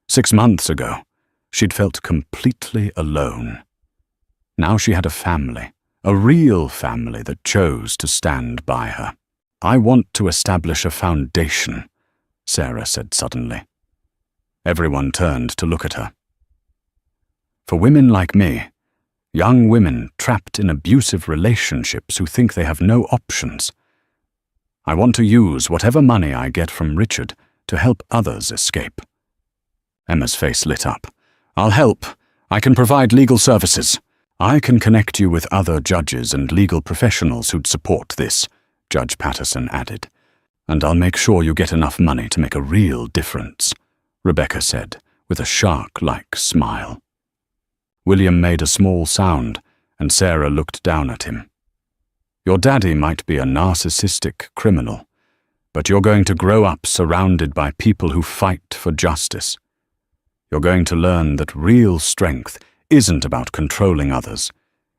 6 months ago, she'd felt completely alone. Now she had a family, a real family that chose to stand by her. "I want to establish a foundation," Sarah said suddenly. Everyone turned to look at her. "For women like me, young women trapped in abusive relationships who think they have no options, I want to use whatever money I get from Richard to help others escape." Emma's face lit up. "I'll help. I can provide legal services. I can connect you with other judges and legal professionals who'd support this," Judge Patterson added. "And I'll make sure you get enough money to make a real difference," Rebecca said, with a shark-like smile. William made a small sound, and Sarah looked down at him. "Your daddy might be a narcissistic criminal, but you're going to grow up surrounded by people who fight for justice. You're going to learn that real strength isn't about controlling others.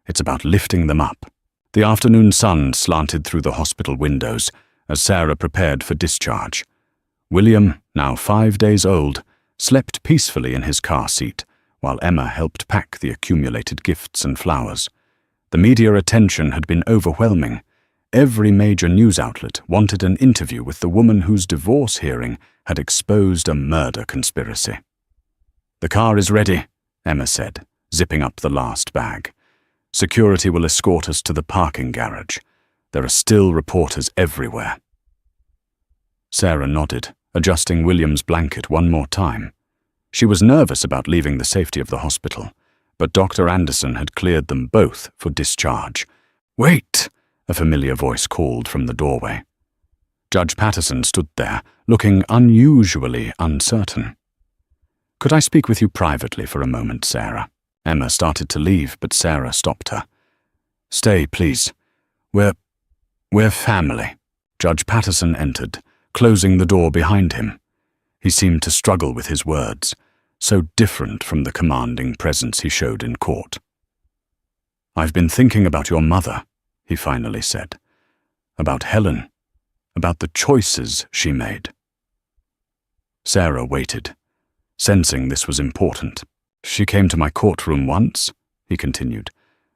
It's about lifting them up." The afternoon sun slanted through the hospital windows as Sarah prepared for discharge. William, now 5 days old, slept peacefully in his car seat, while Emma helped pack the accumulated gifts and flowers. The media attention had been overwhelming. Every major news outlet wanted an interview with the woman whose divorce hearing had exposed a murder conspiracy. "The car is ready," Emma said, zipping up the last bag. "Security will escort us to the parking garage. There are still reporters everywhere." Sarah nodded, adjusting William's blanket one more time. She was nervous about leaving the safety of the hospital, but Dr. Anderson had cleared them both for discharge. "Wait!" a familiar voice called from the doorway. Judge Patterson stood there, looking unusually uncertain. "Could I speak with you privately for a moment, Sarah?" Emma started to leave, but Sarah stopped her. "Stay, please. We're family." Judge Patterson entered, closing the door behind him. He seemed to struggle with his words, so different from the commanding presence he showed in court. "I've been thinking about your mother," he finally said. "About Helen. about the choices she made. Sarah waited, sensing this was important. She came to my courtroom once, he continued,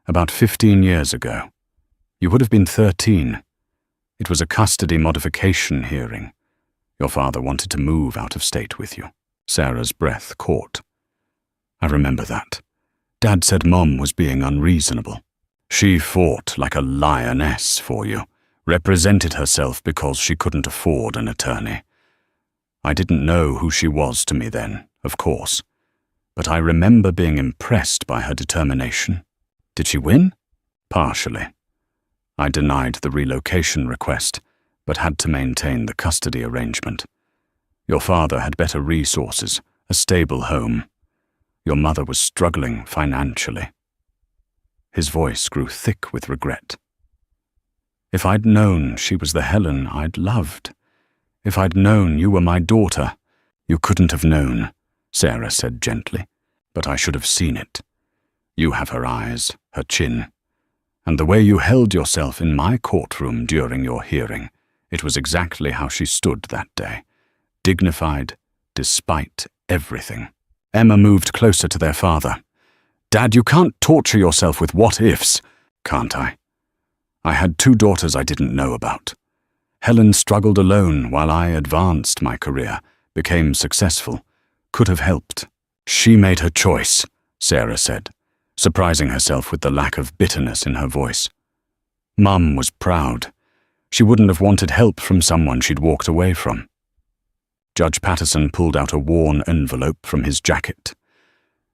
about 15 years ago. You would have been 13. It was a custody modification hearing. Your father wanted to move out of state with you. Sarah's breath caught. I remember that. Dad said Mom was being unreasonable. She fought like a lioness for you, represented herself because she couldn't afford an attorney. I didn't know who she was to me then, of course, but I remember being impressed by her determination. Did she win? Partially. I denied the relocation request, but had to maintain the custody arrangement. Your father had better resources, a stable home. Your mother was struggling financially. His voice grew thick with regret. If I'd known she was the Helen I'd loved, if I'd known you were my daughter, you couldn't have known, Sarah said gently, but I should have seen it. You have her eyes, her chin, and the way you held yourself in my courtroom during your hearing, it was exactly how she stood that day, dignified, despite everything. Emma moved closer to their father. Dad, you can't torture yourself with what-ifs, can't I? I had 2 daughters I didn't know about. Helen struggled alone while I advanced my career, became successful, could have helped. She made her choice, Sarah said, surprising herself with the lack of bitterness in her voice. Mum was proud. She wouldn't have wanted help from someone she'd walked away from. Judge Patterson pulled out a worn envelope from his jacket.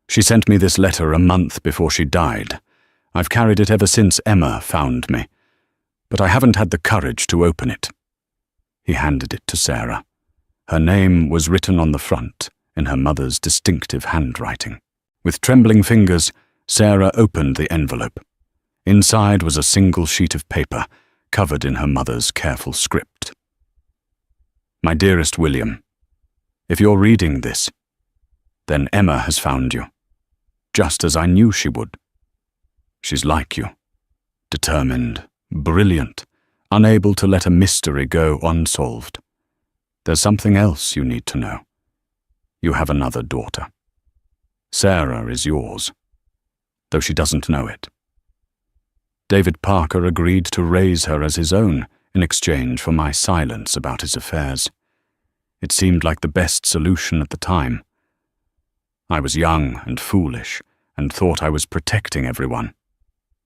She sent me this letter a month before she died. I've carried it ever since Emma found me, but I haven't had the courage to open it. He handed it to Sarah. Her name was written on the front in her mother's distinctive handwriting. With trembling fingers, Sarah opened the envelope. Inside was a single sheet of paper, covered in her mother's careful script. My dearest William, if you're reading this, then Emma has found you, just as I knew she would. She's like you, determined, brilliant, unable to let a mystery go unsolved. There's something else you need to know. You have another daughter. Sarah is yours, though she doesn't know it. David Parker agreed to raise her as his own in exchange for my silence about his affairs. It seemed like the best solution at the time. I was young and foolish and thought I was protecting everyone,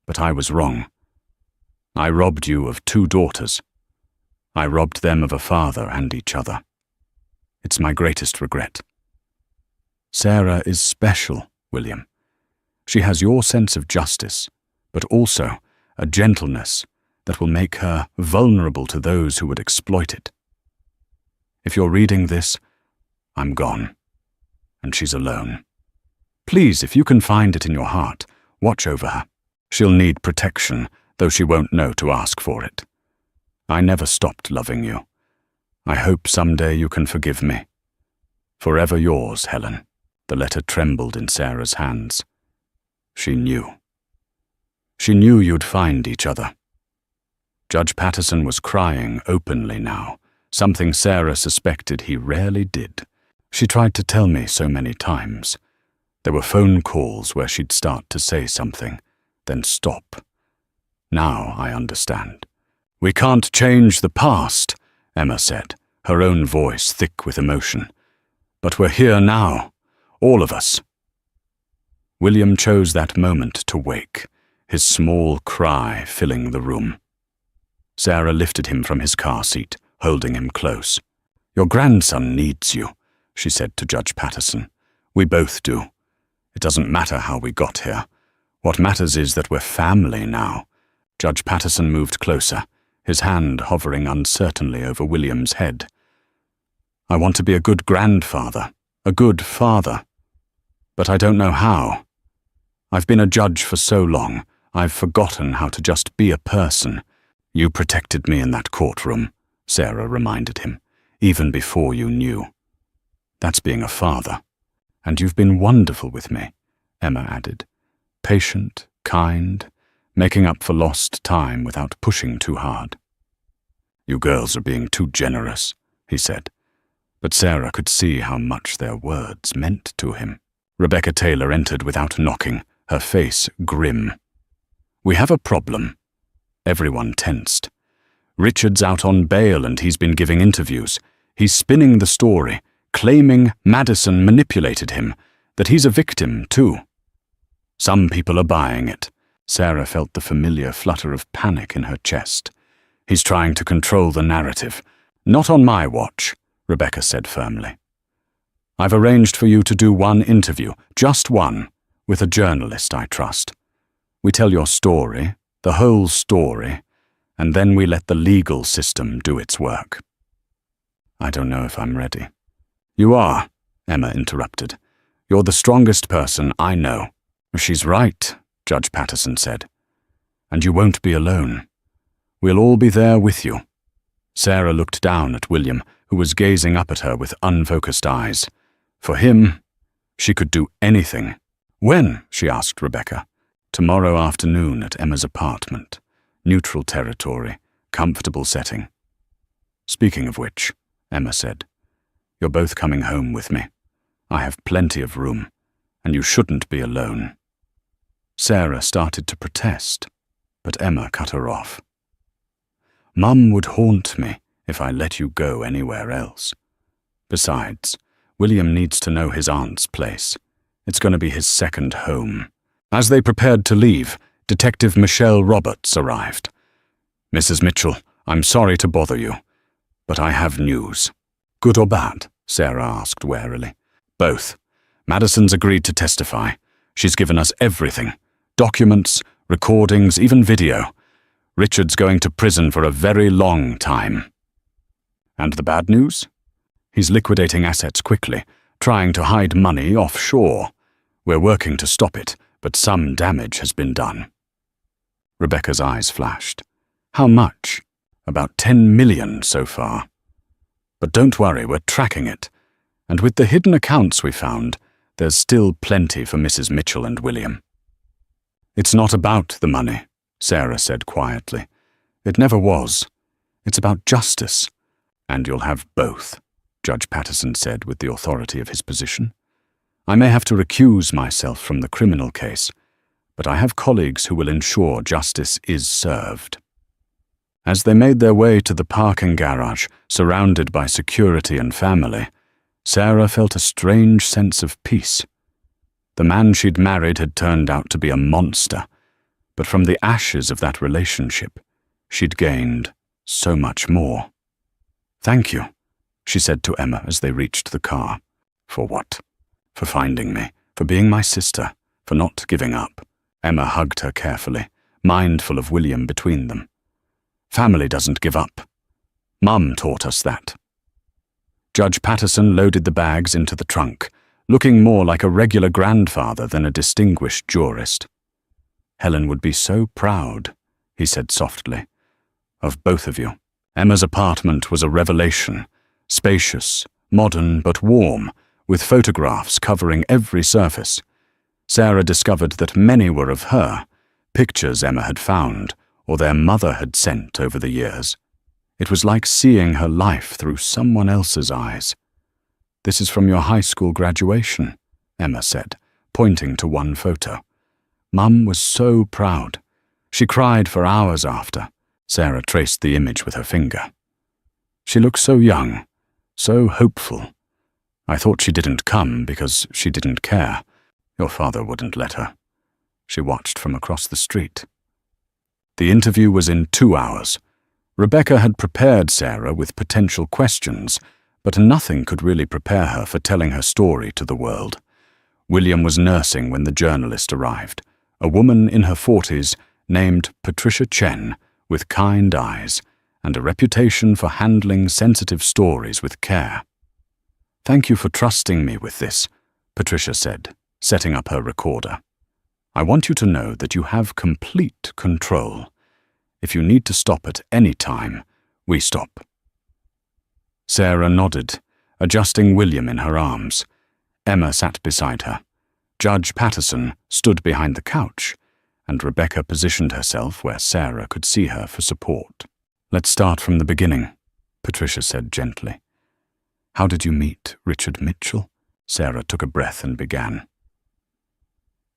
but I was wrong. I robbed you of 2 daughters. I robbed them of a father and each other. It's my greatest regret. Sarah is special, William. She has your sense of justice, but also a gentleness that will make her vulnerable to those who would exploit it. If you're reading this, I'm gone, and she's alone. Please, if you can find it in your heart, watch over her. She'll need protection, though she won't know to ask for it. I never stopped loving you. I hope someday you can forgive me. Forever yours, Helen. The letter trembled in Sarah's hands. She knew. She knew you'd find each other. Judge Patterson was crying openly now, something Sarah suspected he rarely did. She tried to tell me so many times. There were phone calls where she'd start to say something, then stop. Now I understand. We can't change the past, Emma said, her own voice thick with emotion. But we're here now, all of us. William chose that moment to wake, his small cry filling the room. Sarah lifted him from his car seat, holding him close. Your grandson needs you, she said to Judge Patterson. We both do. It doesn't matter how we got here. What matters is that we're family now. Judge Patterson moved closer, his hand hovering uncertainly over William's head. I want to be a good grandfather, a good father. But I don't know how. I've been a judge for so long, I've forgotten how to just be a person. You protected me in that courtroom, Sarah reminded him, even before you knew. That's being a father. And you've been wonderful with me, Emma added. Patient, kind, making up for lost time without pushing too hard. "You girls are being too generous," he said. But Sarah could see how much their words meant to him. Rebecca Taylor entered without knocking, her face grim. "We have a problem." Everyone tensed. "Richard's out on bail and he's been giving interviews. He's spinning the story, claiming Madison manipulated him, that he's a victim too. Some people are buying it." Sarah felt the familiar flutter of panic in her chest. "He's trying to control the narrative. Not on my watch," Rebecca said firmly. "I've arranged for you to do one interview, just one, with a journalist I trust. We tell your story, the whole story, and then we let the legal system do its work." "I don't know if I'm ready." "You are," Emma interrupted. "You're the strongest person I know." "She's right," Judge Patterson said. "And you won't be alone. We'll all be there with you." Sarah looked down at William, who was gazing up at her with unfocused eyes. For him, she could do anything. "When?" she asked Rebecca. "Tomorrow afternoon at Emma's apartment. Neutral territory, comfortable setting." "Speaking of which," Emma said, "you're both coming home with me. I have plenty of room, and you shouldn't be alone." Sarah started to protest, but Emma cut her off. "Mum would haunt me if I let you go anywhere else. Besides, William needs to know his aunt's place. It's going to be his second home." As they prepared to leave, Detective Michelle Roberts arrived. "Mrs. Mitchell, I'm sorry to bother you, but I have news." "Good or bad?" Sarah asked warily. "Both. Madison's agreed to testify. She's given us everything. Documents, recordings, even video. Richard's going to prison for a very long time." "And the bad news?" "He's liquidating assets quickly, trying to hide money offshore. We're working to stop it, but some damage has been done." Rebecca's eyes flashed. "How much?" "About 10 million so far. But don't worry, we're tracking it. And with the hidden accounts we found, there's still plenty for Mrs. Mitchell and William." "It's not about the money," Sarah said quietly. "It never was. It's about justice. And you'll have both," Judge Patterson said with the authority of his position. "I may have to recuse myself from the criminal case, but I have colleagues who will ensure justice is served." As they made their way to the parking garage, surrounded by security and family, Sarah felt a strange sense of peace. The man she'd married had turned out to be a monster, but from the ashes of that relationship, she'd gained so much more. "Thank you," she said to Emma as they reached the car. "For what?" "For finding me, for being my sister, for not giving up." Emma hugged her carefully, mindful of William between them. "Family doesn't give up. Mum taught us that." Judge Patterson loaded the bags into the trunk, looking more like a regular grandfather than a distinguished jurist. "Helen would be so proud," he said softly, "of both of you." Emma's apartment was a revelation, spacious, modern but warm, with photographs covering every surface. Sarah discovered that many were of her, pictures Emma had found or their mother had sent over the years. It was like seeing her life through someone else's eyes. "This is from your high school graduation," Emma said, pointing to one photo. "Mum was so proud. She cried for hours after." Sarah traced the image with her finger. "She looked so young, so hopeful. I thought she didn't come because she didn't care. Your father wouldn't let her." She watched from across the street. The interview was in 2 hours. Rebecca had prepared Sarah with potential questions, but nothing could really prepare her for telling her story to the world. William was nursing when the journalist arrived, a woman in her 40s named Patricia Chen, with kind eyes and a reputation for handling sensitive stories with care. "Thank you for trusting me with this," Patricia said, setting up her recorder. "I want you to know that you have complete control. If you need to stop at any time, we stop." Sarah nodded, adjusting William in her arms. Emma sat beside her. Judge Patterson stood behind the couch, and Rebecca positioned herself where Sarah could see her for support. Let's start from the beginning, Patricia said gently. How did you meet Richard Mitchell? Sarah took a breath and began.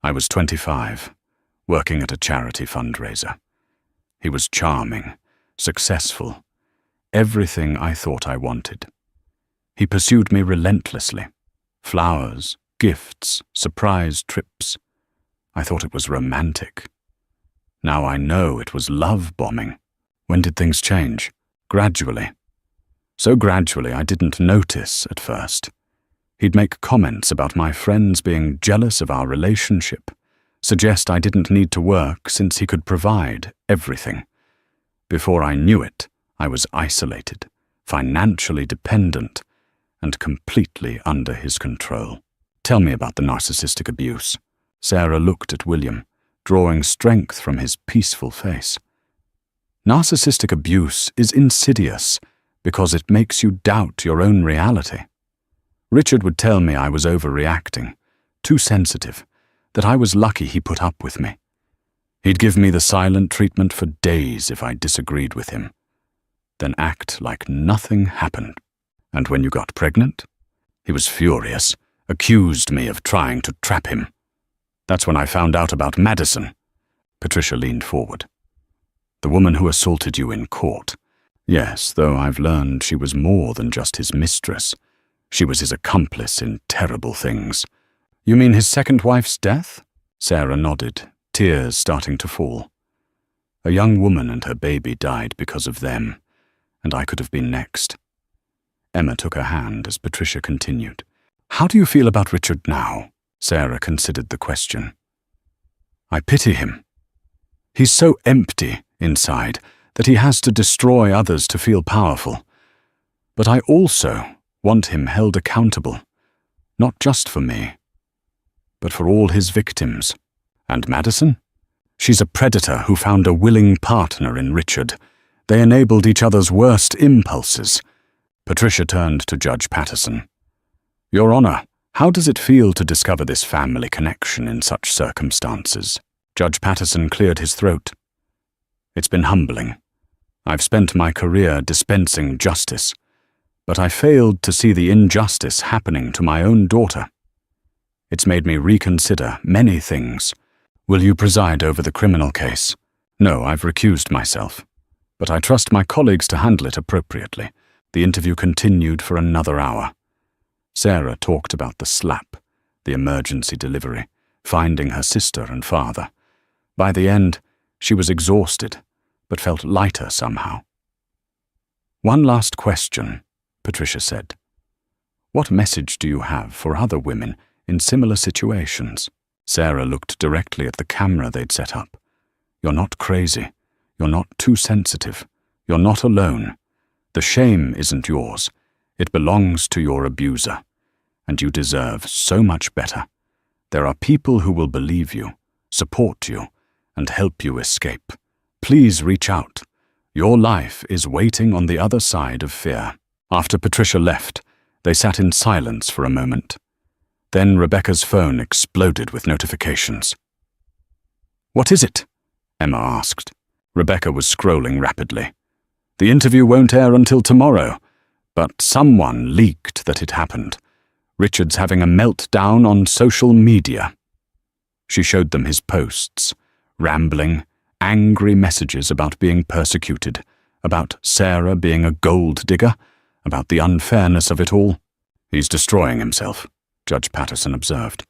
I was 25, working at a charity fundraiser. He was charming, successful, everything I thought I wanted. He pursued me relentlessly. Flowers, gifts, surprise trips. I thought it was romantic. Now I know it was love bombing. When did things change? Gradually. So gradually I didn't notice at first. He'd make comments about my friends being jealous of our relationship, suggest I didn't need to work since he could provide everything. Before I knew it, I was isolated, financially dependent, and completely under his control. Tell me about the narcissistic abuse. Sarah looked at William, drawing strength from his peaceful face. Narcissistic abuse is insidious because it makes you doubt your own reality. Richard would tell me I was overreacting, too sensitive, that I was lucky he put up with me. He'd give me the silent treatment for days if I disagreed with him, then act like nothing happened. And when you got pregnant? He was furious, accused me of trying to trap him. That's when I found out about Madison. Patricia leaned forward. The woman who assaulted you in court. Yes, though I've learned she was more than just his mistress. She was his accomplice in terrible things. You mean his second wife's death? Sarah nodded, tears starting to fall. A young woman and her baby died because of them, and I could have been next. Emma took her hand as Patricia continued. How do you feel about Richard now? Sarah considered the question. I pity him. He's so empty inside that he has to destroy others to feel powerful. But I also want him held accountable, not just for me, but for all his victims. And Madison? She's a predator who found a willing partner in Richard. They enabled each other's worst impulses. Patricia turned to Judge Patterson. Your Honor, how does it feel to discover this family connection in such circumstances? Judge Patterson cleared his throat. It's been humbling. I've spent my career dispensing justice, but I failed to see the injustice happening to my own daughter. It's made me reconsider many things. Will you preside over the criminal case? No, I've recused myself, but I trust my colleagues to handle it appropriately. The interview continued for another hour. Sarah talked about the SLAP, the emergency delivery, finding her sister and father. By the end, she was exhausted, but felt lighter somehow. One last question, Patricia said. What message do you have for other women in similar situations? Sarah looked directly at the camera they'd set up. You're not crazy. You're not too sensitive. You're not alone. The shame isn't yours. It belongs to your abuser. And you deserve so much better. There are people who will believe you, support you, and help you escape. Please reach out. Your life is waiting on the other side of fear. After Patricia left, they sat in silence for a moment. Then Rebecca's phone exploded with notifications. What is it? Emma asked. Rebecca was scrolling rapidly. The interview won't air until tomorrow, but someone leaked that it happened. Richard's having a meltdown on social media. She showed them his posts, rambling, angry messages about being persecuted, about Sarah being a gold digger, about the unfairness of it all. He's destroying himself, Judge Patterson observed.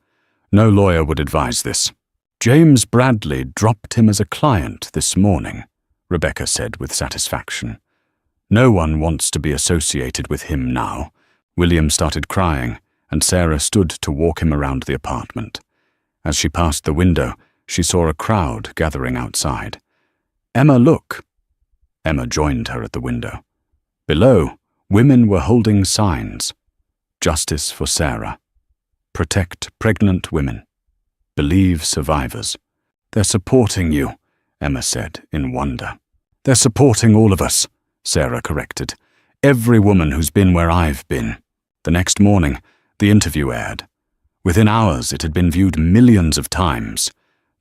No lawyer would advise this. James Bradley dropped him as a client this morning, Rebecca said with satisfaction. No one wants to be associated with him now. William started crying, and Sarah stood to walk him around the apartment. As she passed the window, she saw a crowd gathering outside. Emma, look! Emma joined her at the window. Below, women were holding signs. Justice for Sarah. Protect pregnant women. Believe survivors. They're supporting you, Emma said in wonder. They're supporting all of us, Sarah corrected. Every woman who's been where I've been. The next morning, the interview aired. Within hours, it had been viewed millions of times.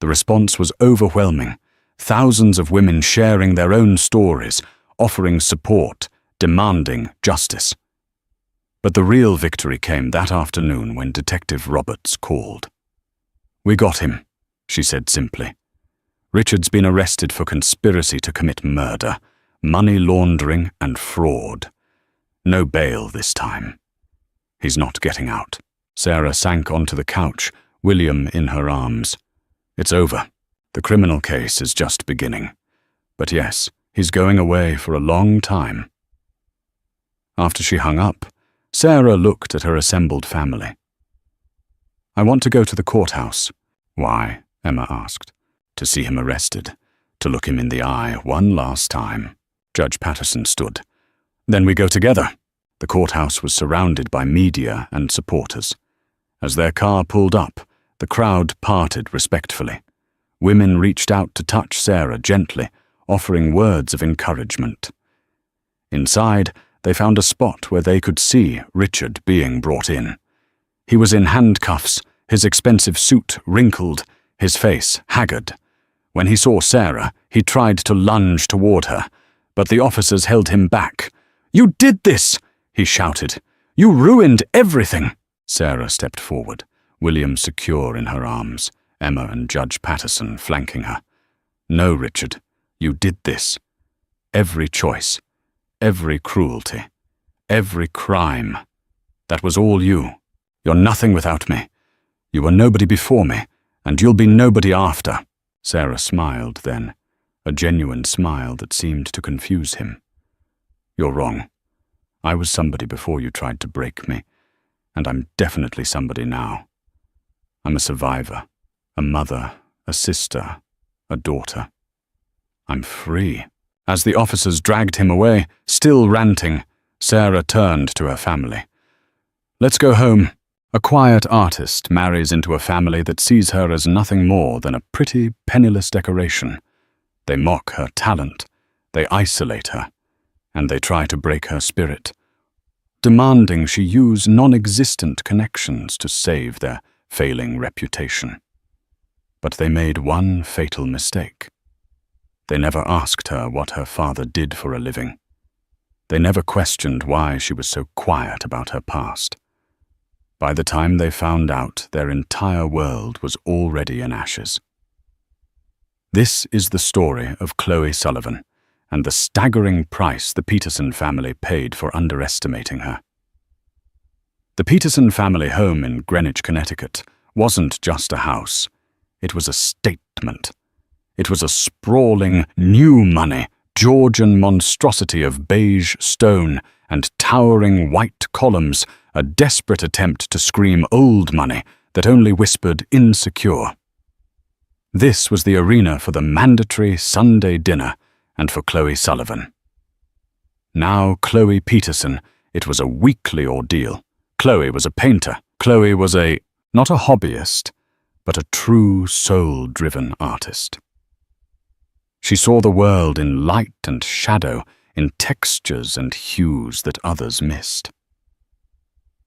The response was overwhelming. Thousands of women sharing their own stories, offering support, demanding justice. But the real victory came that afternoon when Detective Roberts called. "We got him," she said simply. "Richard's been arrested for conspiracy to commit murder, money laundering, and fraud. No bail this time. He's not getting out." Sarah sank onto the couch, William in her arms. "It's over. The criminal case is just beginning. But yes, he's going away for a long time." After she hung up, Sarah looked at her assembled family. "I want to go to the courthouse." "Why?" Emma asked. "To see him arrested, to look him in the eye one last time." Judge Patterson stood. "Then we go together." The courthouse was surrounded by media and supporters. As their car pulled up, the crowd parted respectfully. Women reached out to touch Sarah gently, offering words of encouragement. Inside, they found a spot where they could see Richard being brought in. He was in handcuffs, his expensive suit wrinkled, his face haggard. When he saw Sarah, he tried to lunge toward her, but the officers held him back. "You did this!" he shouted. "You ruined everything!" Sarah stepped forward, William secure in her arms, Emma and Judge Patterson flanking her. "No, Richard, you did this. Every choice, every cruelty, every crime. That was all you. You're nothing without me. You were nobody before me, and you'll be nobody after." Sarah smiled then, a genuine smile that seemed to confuse him. "You're wrong. I was somebody before you tried to break me, and I'm definitely somebody now. I'm a survivor, a mother, a sister, a daughter. I'm free." As the officers dragged him away, still ranting, Sarah turned to her family. "Let's go home." A quiet artist marries into a family that sees her as nothing more than a pretty, penniless decoration. They mock her talent, they isolate her, and they try to break her spirit, demanding she use non-existent connections to save their failing reputation. But they made one fatal mistake. They never asked her what her father did for a living. They never questioned why she was so quiet about her past. By the time they found out, their entire world was already in ashes. This is the story of Chloe Sullivan and the staggering price the Peterson family paid for underestimating her. The Peterson family home in Greenwich, Connecticut, wasn't just a house. It was a statement. It was a sprawling, new money, Georgian monstrosity of beige stone and towering white columns, a desperate attempt to scream old money that only whispered insecure. This was the arena for the mandatory Sunday dinner and for Chloe Sullivan. Now Chloe Peterson, it was a weekly ordeal. Chloe was a painter. Chloe was not a hobbyist, but a true soul-driven artist. She saw the world in light and shadow, in textures and hues that others missed.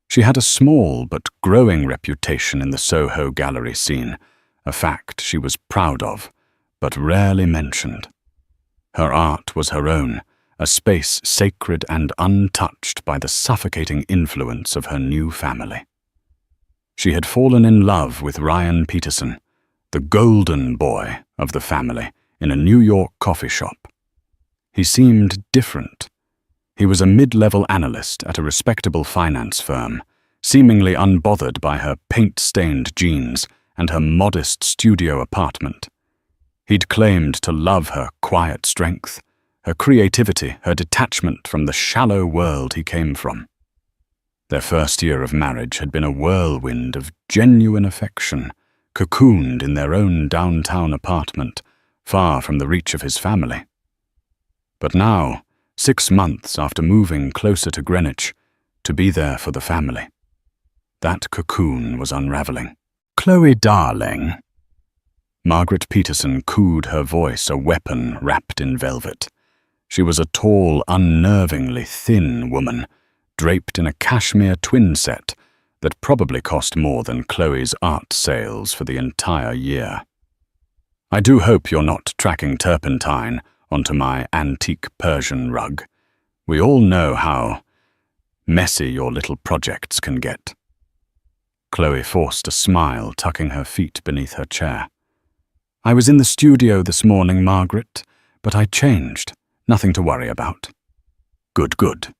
She had a small but growing reputation in the Soho gallery scene, a fact she was proud of, but rarely mentioned. Her art was her own, a space sacred and untouched by the suffocating influence of her new family. She had fallen in love with Ryan Peterson, the golden boy of the family, in a New York coffee shop. He seemed different. He was a mid-level analyst at a respectable finance firm, seemingly unbothered by her paint-stained jeans and her modest studio apartment. He'd claimed to love her quiet strength, her creativity, her detachment from the shallow world he came from. Their first year of marriage had been a whirlwind of genuine affection, cocooned in their own downtown apartment, far from the reach of his family. But now, 6 months after moving closer to Greenwich, to be there for the family, that cocoon was unraveling. "Chloe, darling." Margaret Peterson cooed, her voice a weapon wrapped in velvet. She was a tall, unnervingly thin woman, draped in a cashmere twin set that probably cost more than Chloe's art sales for the entire year. "I do hope you're not tracking turpentine onto my antique Persian rug. We all know how messy your little projects can get. Chloe forced a smile, tucking her feet beneath her chair. I was in the studio this morning, Margaret, but I changed. Nothing to worry about. Good, good.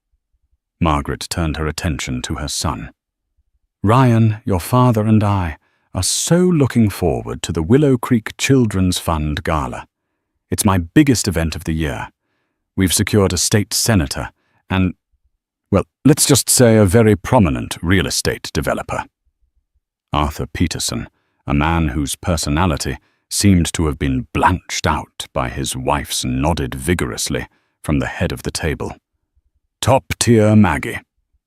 Margaret turned her attention to her son. Ryan, your father and I are so looking forward to the Willow Creek Children's Fund Gala. It's my biggest event of the year. We've secured a state senator and, well, let's just say a very prominent real estate developer. Arthur Peterson, a man whose personality seemed to have been blanched out by his wife's nodded vigorously from the head of the table. Top-tier Maggie,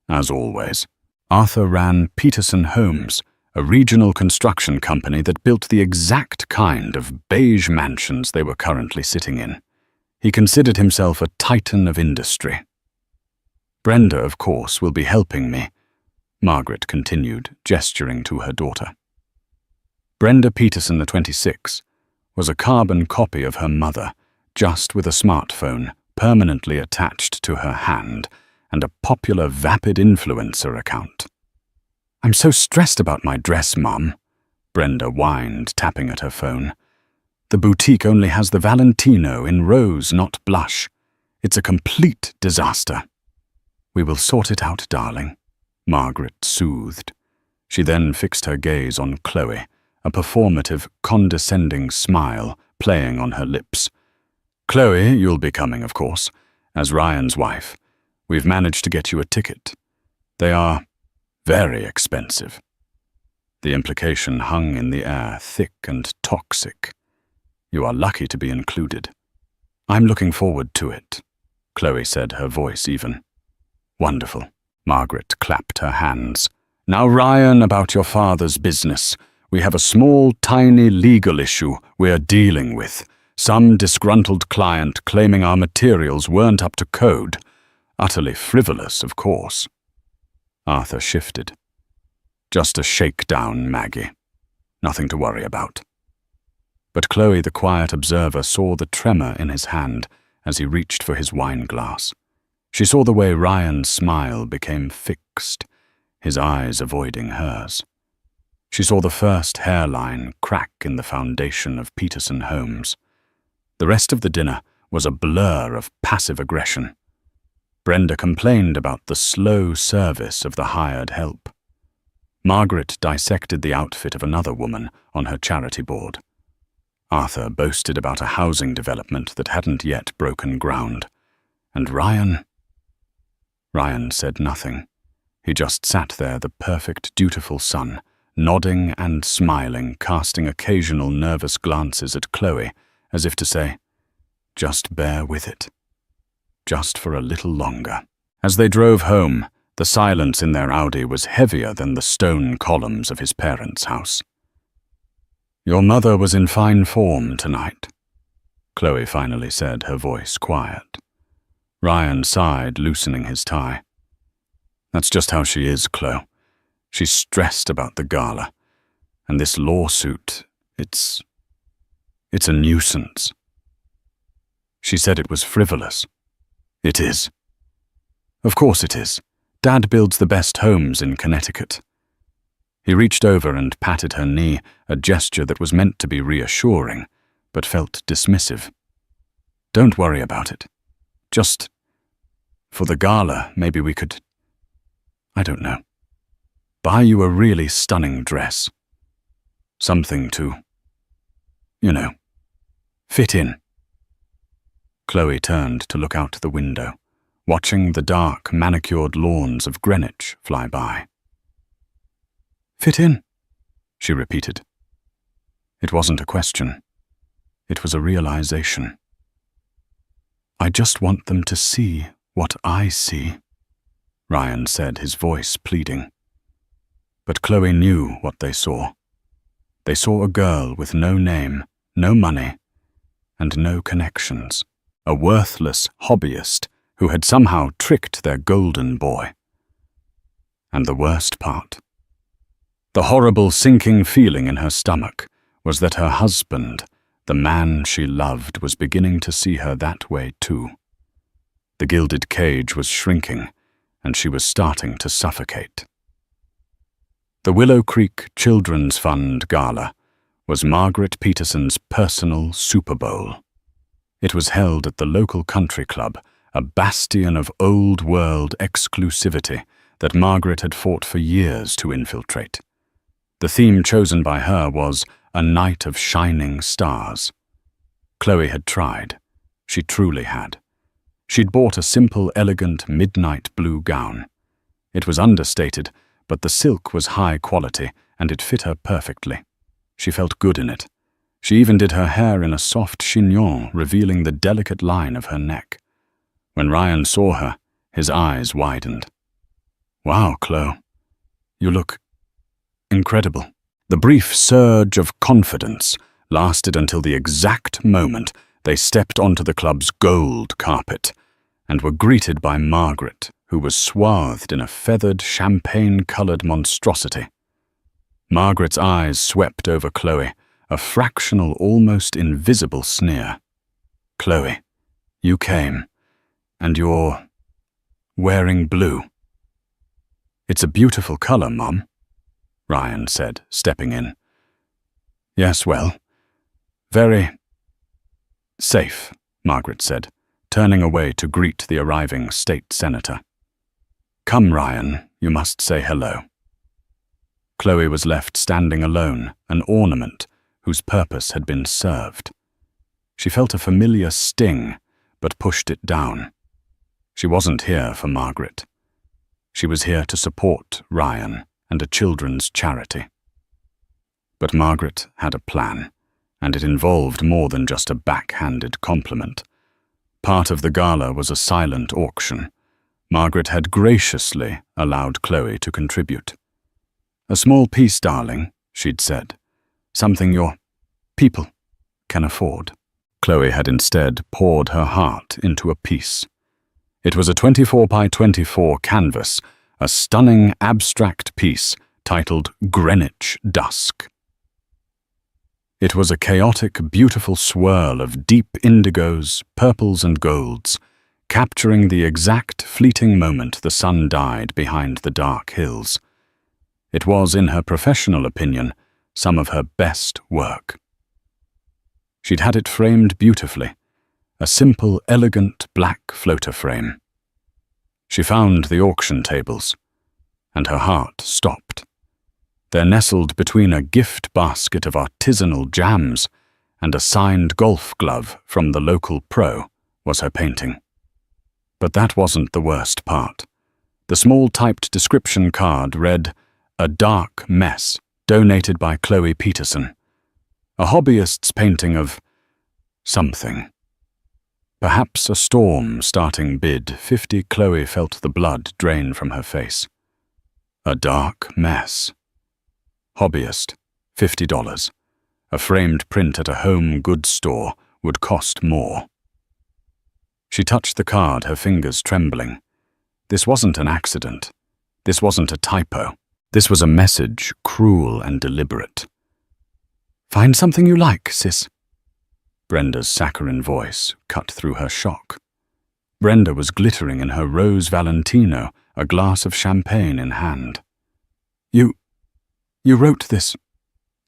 as always. Arthur ran Peterson Homes, a regional construction company that built the exact kind of beige mansions they were currently sitting in. He considered himself a titan of industry. Brenda, of course, will be helping me, Margaret continued, gesturing to her daughter. Brenda Peterson, the 26, was a carbon copy of her mother, just with a smartphone permanently attached to her hand and a popular vapid influencer account. I'm so stressed about my dress, Mum, Brenda whined, tapping at her phone. The boutique only has the Valentino in rose, not blush. It's a complete disaster. We will sort it out, darling, Margaret soothed. She then fixed her gaze on Chloe, a performative, condescending smile playing on her lips. Chloe, you'll be coming, of course, as Ryan's wife. We've managed to get you a ticket. They are very expensive. The implication hung in the air, thick and toxic. You are lucky to be included. I'm looking forward to it, Chloe said, her voice even. Wonderful. Margaret clapped her hands. Now, Ryan, about your father's business. We have a small, tiny legal issue we're dealing with. Some disgruntled client claiming our materials weren't up to code. Utterly frivolous, of course. Arthur shifted. Just a shakedown, Maggie. Nothing to worry about. But Chloe, the quiet observer, saw the tremor in his hand as he reached for his wine glass. She saw the way Ryan's smile became fixed, his eyes avoiding hers. She saw the first hairline crack in the foundation of Peterson Homes. The rest of the dinner was a blur of passive aggression. Brenda complained about the slow service of the hired help. Margaret dissected the outfit of another woman on her charity board. Arthur boasted about a housing development that hadn't yet broken ground. And Ryan said nothing. He just sat there, the perfect, dutiful son, nodding and smiling, casting occasional nervous glances at Chloe, as if to say, just bear with it. Just for a little longer. As they drove home, the silence in their Audi was heavier than the stone columns of his parents' house. Your mother was in fine form tonight, Chloe finally said, her voice quiet. Ryan sighed, loosening his tie. That's just how she is, Chloe. She's stressed about the gala. And this lawsuit, it's a nuisance. She said it was frivolous. It is. Of course it is. Dad builds the best homes in Connecticut. He reached over and patted her knee, a gesture that was meant to be reassuring, but felt dismissive. Don't worry about it. Just, for the gala, maybe we could, I don't know, buy you a really stunning dress. Something to, fit in. Chloe turned to look out the window, watching the dark, manicured lawns of Greenwich fly by. Fit in, she repeated. It wasn't a question. It was a realization. I just want them to see what I see, Ryan said, his voice pleading. But Chloe knew what they saw. They saw a girl with no name, no money, and no connections. A worthless hobbyist who had somehow tricked their golden boy. And the worst part, the horrible sinking feeling in her stomach, was that her husband, The man she loved was beginning to see her that way too. The gilded cage was shrinking, and she was starting to suffocate. The Willow Creek Children's Fund Gala was Margaret Peterson's personal Super Bowl. It was held at the local country club, a bastion of old-world exclusivity that Margaret had fought for years to infiltrate. The theme chosen by her was A Night of Shining Stars. Chloe had tried. She truly had. She'd bought a simple, elegant, midnight blue gown. It was understated, but the silk was high quality, and it fit her perfectly. She felt good in it. She even did her hair in a soft chignon, revealing the delicate line of her neck. When Ryan saw her, his eyes widened. "Wow, Chloe, you look incredible." The brief surge of confidence lasted until the exact moment they stepped onto the club's gold carpet and were greeted by Margaret, who was swathed in a feathered, champagne-colored monstrosity. Margaret's eyes swept over Chloe, a fractional, almost invisible sneer. "Chloe, you came, and you're wearing blue." "It's a beautiful color, Mom," Ryan said, stepping in. "Yes, well, very safe," Margaret said, turning away to greet the arriving state senator. "Come, Ryan, you must say hello." Chloe was left standing alone, an ornament whose purpose had been served. She felt a familiar sting, but pushed it down. She wasn't here for Margaret. She was here to support Ryan and a children's charity. But Margaret had a plan, and it involved more than just a backhanded compliment. Part of the gala was a silent auction. Margaret had graciously allowed Chloe to contribute. "A small piece, darling," she'd said. "Something your people can afford." Chloe had instead poured her heart into a piece. It was a 24 by 24 canvas, a stunning abstract piece titled Greenwich Dusk. It was a chaotic, beautiful swirl of deep indigos, purples and golds, capturing the exact fleeting moment the sun died behind the dark hills. It was, in her professional opinion, some of her best work. She'd had it framed beautifully, a simple, elegant black floater frame. She found the auction tables, and her heart stopped. There, nestled between a gift basket of artisanal jams and a signed golf glove from the local pro, was her painting. But that wasn't the worst part. The small typed description card read, "A dark mess, donated by Chloe Peterson." A hobbyist's painting of something. Perhaps a storm starting bid. 50. Chloe felt the blood drain from her face. A dark mess. Hobbyist, $50. A framed print at a home goods store would cost more. She touched the card, her fingers trembling. This wasn't an accident. This wasn't a typo. This was a message, cruel and deliberate. "Find something you like, sis." Brenda's saccharine voice cut through her shock. Brenda was glittering in her rose Valentino, a glass of champagne in hand. You wrote this,"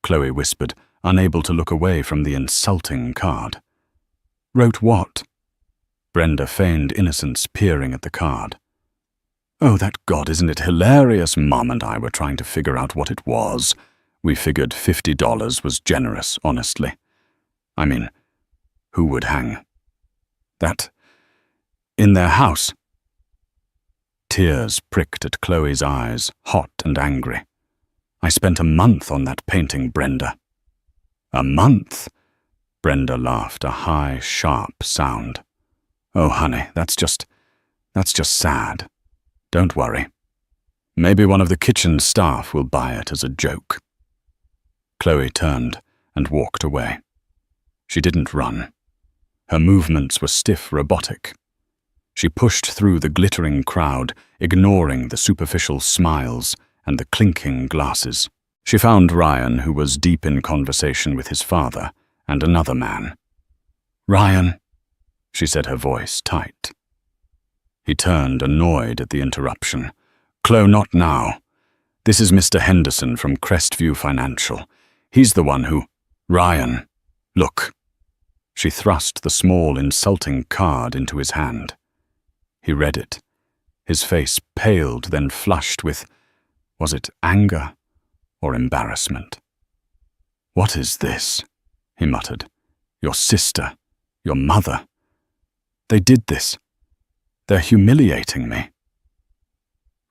Chloe whispered, unable to look away from the insulting card. "Wrote what?" Brenda feigned innocence, peering at the card. "Oh, that God, isn't it hilarious? Mom and I were trying to figure out what it was. We figured $50 was generous, honestly. I mean, who would hang that in their house?" Tears pricked at Chloe's eyes, hot and angry. "I spent a month on that painting, Brenda." "A month?" Brenda laughed, a high, sharp sound. "Oh, honey, that's just sad. Don't worry. Maybe one of the kitchen staff will buy it as a joke." Chloe turned and walked away. She didn't run. Her movements were stiff, robotic. She pushed through the glittering crowd, ignoring the superficial smiles and the clinking glasses. She found Ryan, who was deep in conversation with his father, and another man. "Ryan," she said, her voice tight. He turned, annoyed at the interruption. "Chloe, not now. This is Mr. Henderson from Crestview Financial. He's the one who—" "Ryan, look." She thrust the small, insulting card into his hand. He read it. His face paled, then flushed with, was it anger or embarrassment? "What is this?" he muttered. "Your sister, your mother. They did this. They're humiliating me."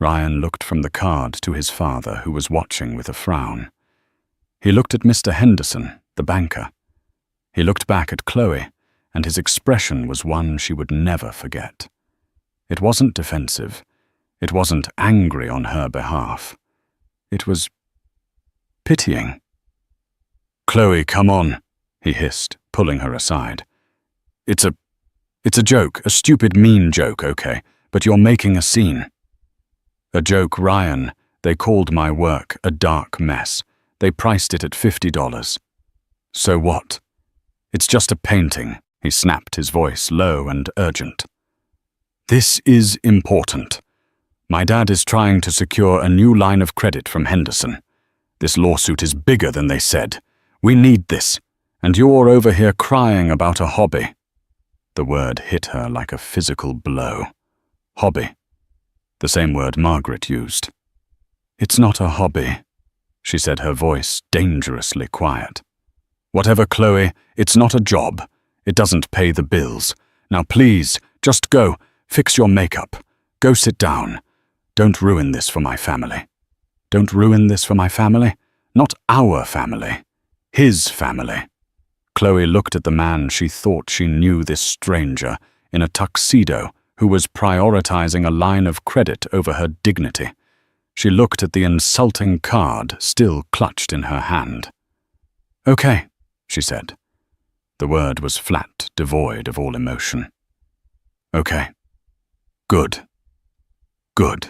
Ryan looked from the card to his father, who was watching with a frown. He looked at Mr. Henderson, the banker. He looked back at Chloe, and his expression was one she would never forget. It wasn't defensive. It wasn't angry on her behalf. It was pitying. "Chloe, come on," he hissed, pulling her aside. It's a joke, a stupid, mean joke, okay, but you're making a scene." "A joke, Ryan. They called my work a dark mess. They priced it at $50. So what? It's just a painting," he snapped, his voice low and urgent. "This is important. My dad is trying to secure a new line of credit from Henderson. This lawsuit is bigger than they said. We need this. And you're over here crying about a hobby." The word hit her like a physical blow. Hobby. The same word Margaret used. "It's not a hobby," she said, her voice dangerously quiet. "Whatever, Chloe, it's not a job. It doesn't pay the bills. Now please, just go, fix your makeup. Go sit down. Don't ruin this for my family." "Don't ruin this for my family?" "Not our family. His family." Chloe looked at the man she thought she knew, this stranger in a tuxedo who was prioritizing a line of credit over her dignity. She looked at the insulting card still clutched in her hand. "Okay," she said. The word was flat, devoid of all emotion. "Okay. Good. Good."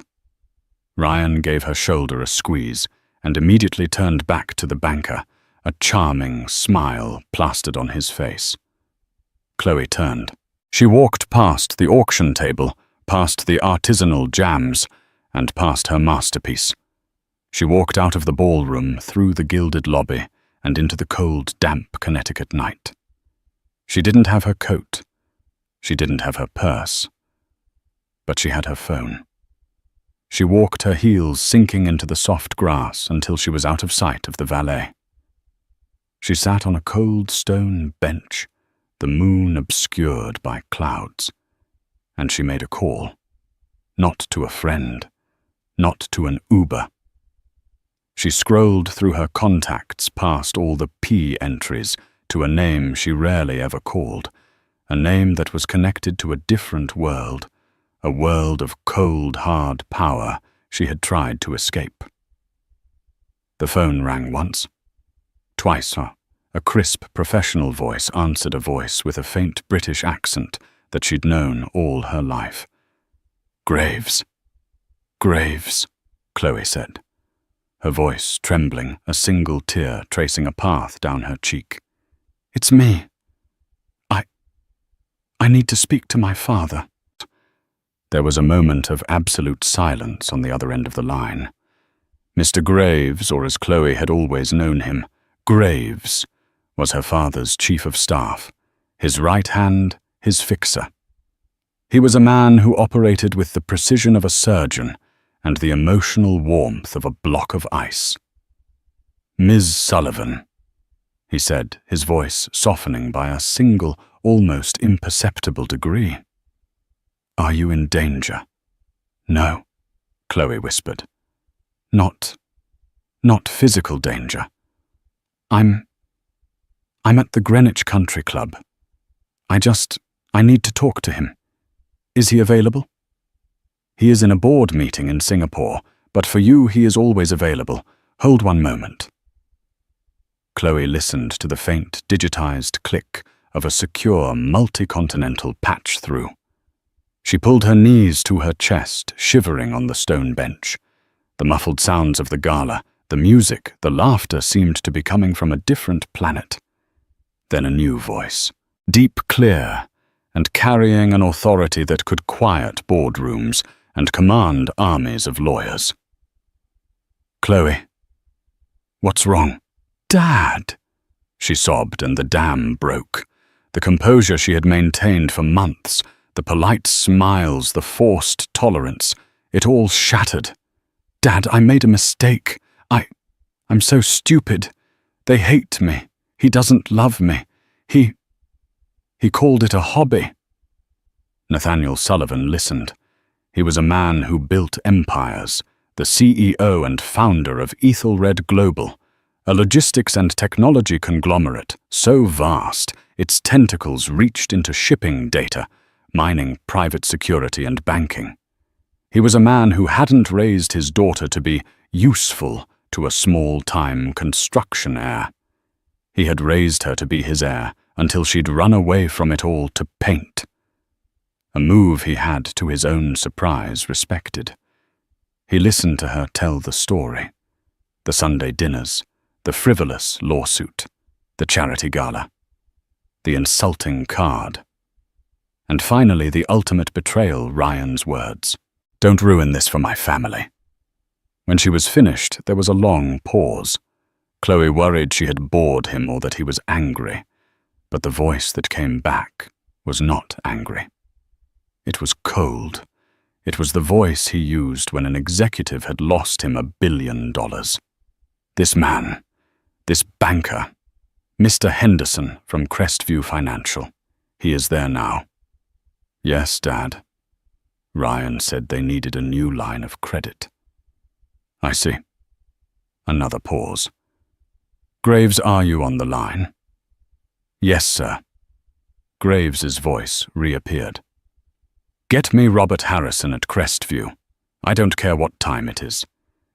Ryan gave her shoulder a squeeze and immediately turned back to the banker, a charming smile plastered on his face. Chloe turned. She walked past the auction table, past the artisanal jams, and past her masterpiece. She walked out of the ballroom, through the gilded lobby, and into the cold, damp Connecticut night. She didn't have her coat. She didn't have her purse. But she had her phone. She walked, her heels sinking into the soft grass until she was out of sight of the valet. She sat on a cold stone bench, the moon obscured by clouds, and she made a call. Not to a friend, not to an Uber. She scrolled through her contacts past all the P entries to a name she rarely ever called, a name that was connected to a different world, a world of cold, hard power she had tried to escape. The phone rang once. Twice, a crisp, professional voice answered a voice with a faint British accent that she'd known all her life. "Graves. Graves," Chloe said, her voice trembling, a single tear tracing a path down her cheek. "It's me. I need to speak to my father." There was a moment of absolute silence on the other end of the line. Mr. Graves, or as Chloe had always known him, Graves, was her father's chief of staff, his right hand, his fixer. He was a man who operated with the precision of a surgeon and the emotional warmth of a block of ice. "Ms. Sullivan," he said, his voice softening by a single, almost imperceptible degree. "Are you in danger?" "No," Chloe whispered. Not physical danger. I'm at the Greenwich Country Club. I need to talk to him. Is he available?" "He is in a board meeting in Singapore, but for you he is always available. Hold one moment." Chloe listened to the faint, digitized click of a secure, multi-continental patch-through. She pulled her knees to her chest, shivering on the stone bench. The muffled sounds of the gala, the music, the laughter seemed to be coming from a different planet. Then a new voice, deep, clear, and carrying an authority that could quiet boardrooms and command armies of lawyers. "Chloe, what's wrong?" "Dad!" She sobbed, and the dam broke. The composure she had maintained for months, the polite smiles, the forced tolerance, it all shattered. "Dad, I made a mistake. I'm so stupid. They hate me. He doesn't love me. He called it a hobby." Nathaniel Sullivan listened. He was a man who built empires, the CEO and founder of Ethelred Global, a logistics and technology conglomerate so vast its tentacles reached into shipping data, mining private security and banking. He was a man who hadn't raised his daughter to be useful to a small-time construction heir. He had raised her to be his heir until she'd run away from it all to paint. A move he had, to his own surprise, respected. He listened to her tell the story. The Sunday dinners, the frivolous lawsuit, the charity gala, the insulting card, and finally the ultimate betrayal, Ryan's words. "Don't ruin this for my family." When she was finished, there was a long pause. Chloe worried she had bored him or that he was angry, but the voice that came back was not angry. It was cold. It was the voice he used when an executive had lost him $1 billion. This man, this banker, Mr. Henderson from Crestview Financial, he is there now. "Yes, Dad." Ryan said they needed a new line of credit. "I see." Another pause. "Graves, are you on the line?" "Yes, sir." Graves's voice reappeared. "Get me Robert Harrison at Crestview. I don't care what time it is.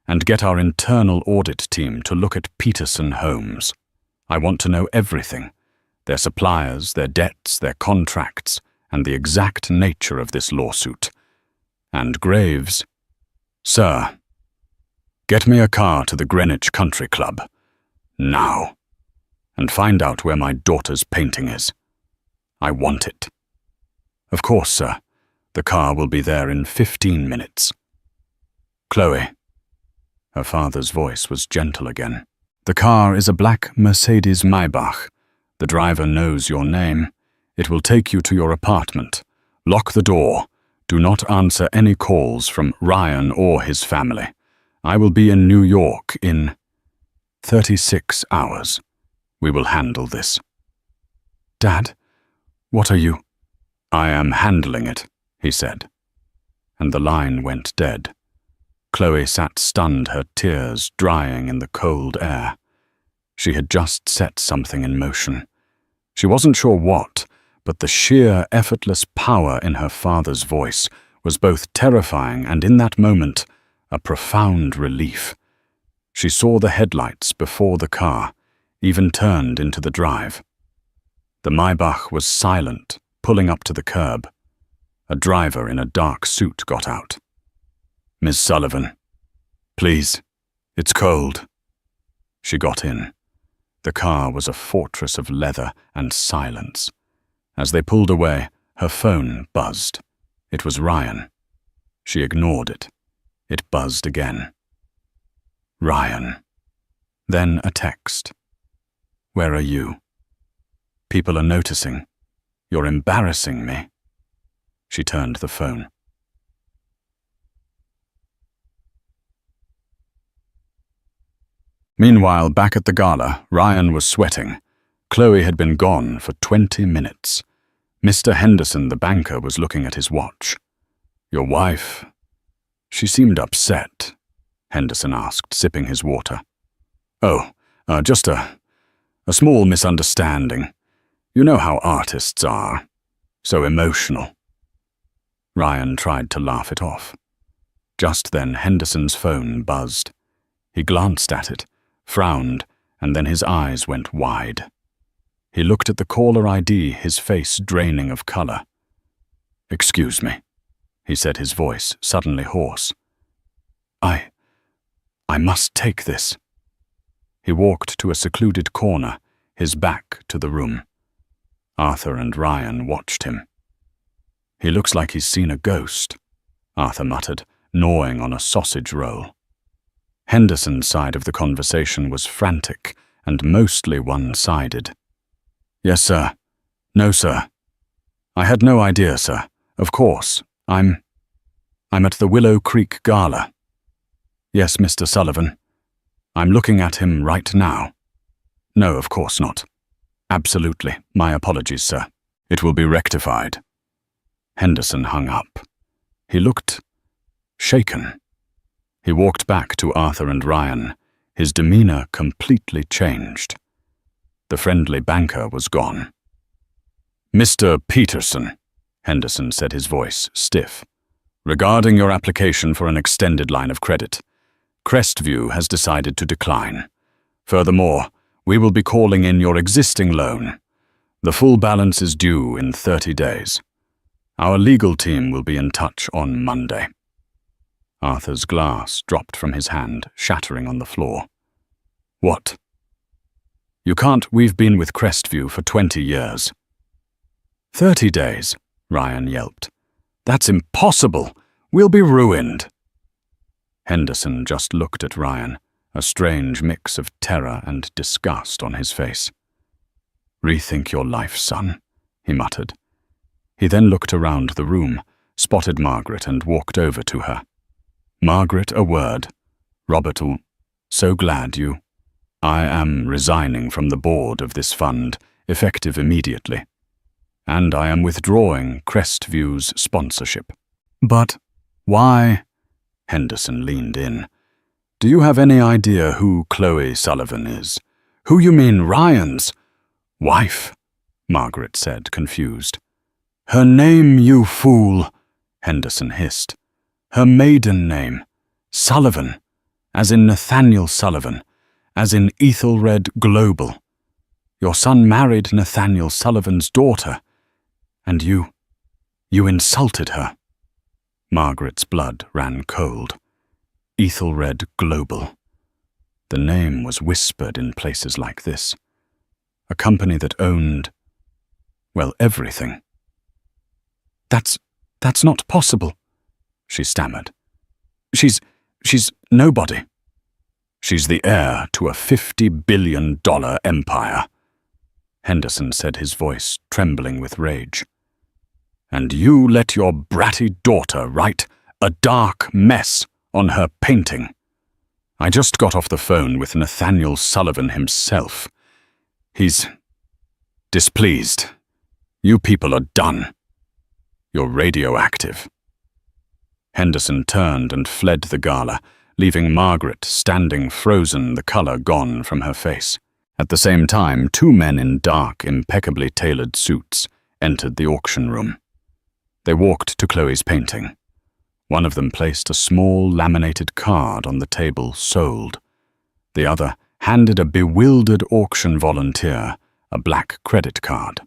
And get our internal audit team to look at Peterson Homes. I want to know everything. Their suppliers, their debts, their contracts, and the exact nature of this lawsuit. And Graves, sir, get me a car to the Greenwich Country Club. Now. And find out where my daughter's painting is. I want it." "Of course, sir. The car will be there in 15 minutes. "Chloe." Her father's voice was gentle again. "The car is a black Mercedes Maybach. The driver knows your name. It will take you to your apartment. Lock the door. Do not answer any calls from Ryan or his family. I will be in New York in 36 hours. We will handle this." "Dad, what are you?" "I am handling it," he said. And the line went dead. Chloe sat stunned, her tears drying in the cold air. She had just set something in motion. She wasn't sure what, but the sheer, effortless power in her father's voice was both terrifying and, in that moment, a profound relief. She saw the headlights before the car, even turned into the drive. The Maybach was silent, pulling up to the curb. A driver in a dark suit got out. "Miss Sullivan, please, it's cold." She got in. The car was a fortress of leather and silence. As they pulled away, her phone buzzed. It was Ryan. She ignored it. It buzzed again. Ryan. Then a text. "Where are you? People are noticing. You're embarrassing me." She turned the phone. Meanwhile, back at the gala, Ryan was sweating. Chloe had been gone for 20 minutes. Mr. Henderson, the banker, was looking at his watch. "Your wife?" "She seemed upset," Henderson asked, sipping his water. "Oh, just a small misunderstanding. You know how artists are. So emotional." Ryan tried to laugh it off. Just then, Henderson's phone buzzed. He glanced at it, frowned, and then his eyes went wide. He looked at the caller ID, his face draining of color. "Excuse me," he said, his voice suddenly hoarse. I must take this." He walked to a secluded corner, his back to the room. Arthur and Ryan watched him. "He looks like he's seen a ghost," Arthur muttered, gnawing on a sausage roll. Henderson's side of the conversation was frantic and mostly one-sided. "Yes, sir. No, sir. I had no idea, sir. Of course. I'm at the Willow Creek Gala. Yes, Mr. Sullivan. I'm looking at him right now. No, of course not. Absolutely. My apologies, sir. It will be rectified." Henderson hung up. He looked shaken. He walked back to Arthur and Ryan, his demeanor completely changed. The friendly banker was gone. "Mr. Peterson," Henderson said, his voice stiff, "regarding your application for an extended line of credit, Crestview has decided to decline. Furthermore, we will be calling in your existing loan. The full balance is due in 30 days. Our legal team will be in touch on Monday." Arthur's glass dropped from his hand, shattering on the floor. "What?" "You can't. We've been with Crestview for 20 years. 30 days, Ryan yelped. "That's impossible. We'll be ruined." Henderson just looked at Ryan, a strange mix of terror and disgust on his face. "Rethink your life, son," he muttered. He then looked around the room, spotted Margaret, and walked over to her. "Margaret, a word. Robert'll... So glad you... I am resigning from the board of this fund, effective immediately. And I am withdrawing Crestview's sponsorship." "But why?" Henderson leaned in. "Do you have any idea who Chloe Sullivan is?" "Who you mean, Ryan's wife?" Margaret said, confused. "Her name, you fool," Henderson hissed. "Her maiden name. Sullivan, as in Nathaniel Sullivan, as in Ethelred Global. Your son married Nathaniel Sullivan's daughter, and you insulted her." Margaret's blood ran cold. Ethelred Global. The name was whispered in places like this. A company that owned, well, everything. That's not possible," she stammered. She's nobody." "She's the heir to a $50 billion empire," Henderson said, his voice trembling with rage. "And you let your bratty daughter write a dark mess on her painting. I just got off the phone with Nathaniel Sullivan himself. He's displeased. You people are done. You're radioactive." Henderson turned and fled the gala, leaving Margaret standing frozen, the color gone from her face. At the same time, 2 men in dark, impeccably tailored suits entered the auction room. They walked to Chloe's painting. One of them placed a small laminated card on the table, sold. The other handed a bewildered auction volunteer a black credit card.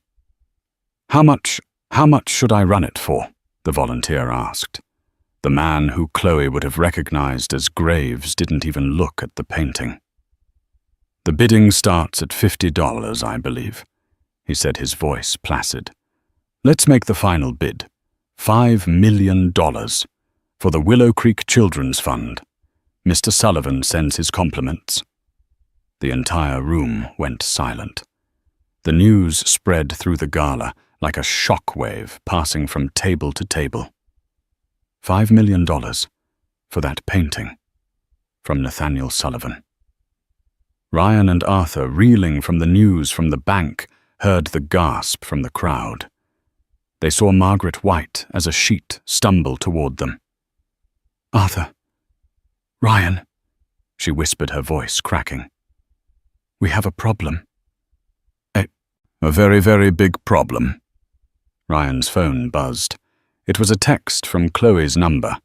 How much should I run it for?" the volunteer asked. The man who Chloe would have recognized as Graves didn't even look at the painting. "The bidding starts at $50, I believe," he said, his voice placid. "Let's make the final bid. $5 million for the Willow Creek Children's Fund. Mr. Sullivan sends his compliments." The entire room went silent. The news spread through the gala like a shock wave passing from table to table. $5 million for that painting from Nathaniel Sullivan. Ryan and Arthur, reeling from the news from the bank, heard the gasp from the crowd. They saw Margaret white as a sheet stumble toward them. "Arthur, Ryan," she whispered, her voice cracking. "We have a problem." A very, very big problem." Ryan's phone buzzed. It was a text from Chloe's number,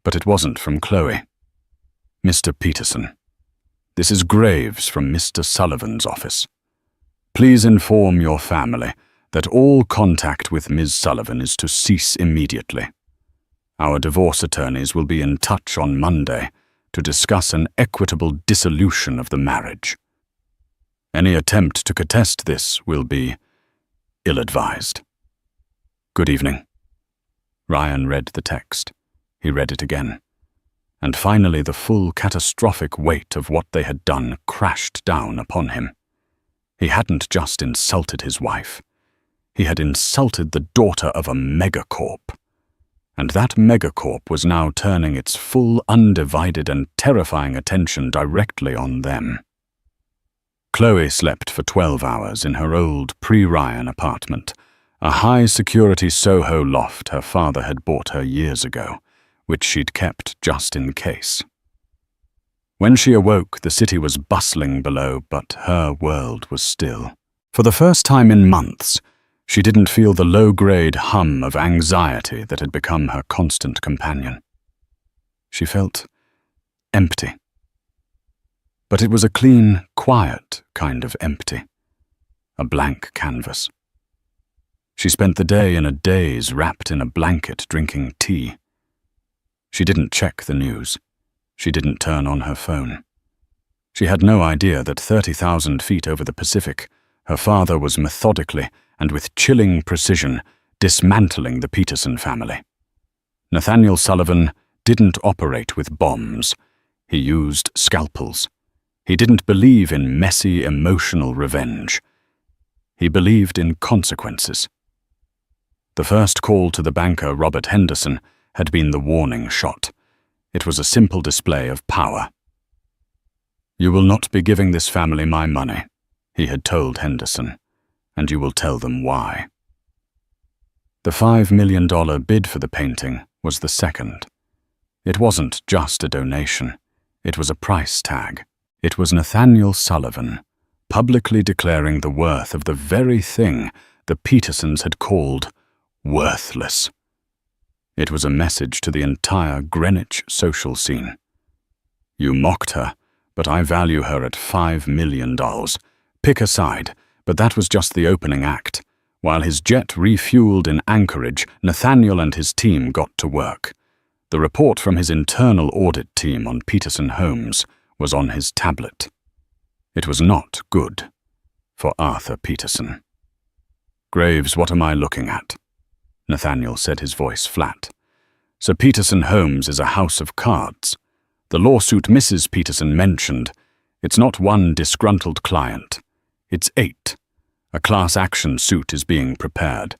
but it wasn't from Chloe. "Mr. Peterson, this is Graves from Mr. Sullivan's office. Please inform your family that all contact with Ms. Sullivan is to cease immediately. Our divorce attorneys will be in touch on Monday to discuss an equitable dissolution of the marriage." Any attempt to contest this will be ill-advised. Good evening. Ryan read the text. He read it again. And finally the full catastrophic weight of what they had done crashed down upon him. He hadn't just insulted his wife. He had insulted the daughter of a megacorp. And that megacorp was now turning its full, undivided and terrifying attention directly on them. Chloe slept for 12 hours in her old pre-Ryan apartment, a high-security Soho loft her father had bought her years ago, which she'd kept just in case. When she awoke, the city was bustling below, but her world was still. For the first time in months, she didn't feel the low-grade hum of anxiety that had become her constant companion. She felt empty. But it was a clean, quiet kind of empty. A blank canvas. She spent the day in a daze wrapped in a blanket drinking tea. She didn't check the news. She didn't turn on her phone. She had no idea that 30,000 feet over the Pacific, her father was methodically and with chilling precision dismantling the Peterson family. Nathaniel Sullivan didn't operate with bombs. He used scalpels. He didn't believe in messy, emotional revenge. He believed in consequences. The first call to the banker, Robert Henderson, had been the warning shot. It was a simple display of power. "You will not be giving this family my money," he had told Henderson, "and you will tell them why." The $5 million bid for the painting was the second. It wasn't just a donation. It was a price tag. It was Nathaniel Sullivan, publicly declaring the worth of the very thing the Petersons had called worthless. It was a message to the entire Greenwich social scene. "You mocked her, but I value her at $5 million. Pick a side, but that was just the opening act. While his jet refueled in Anchorage, Nathaniel and his team got to work. The report from his internal audit team on Peterson Homes was on his tablet. It was not good for Arthur Peterson. "Graves, what am I looking at?" Nathaniel said, his voice flat. "Sir Peterson Homes is a house of cards. The lawsuit Mrs. Peterson mentioned, it's not one disgruntled client. It's 8. A class action suit is being prepared.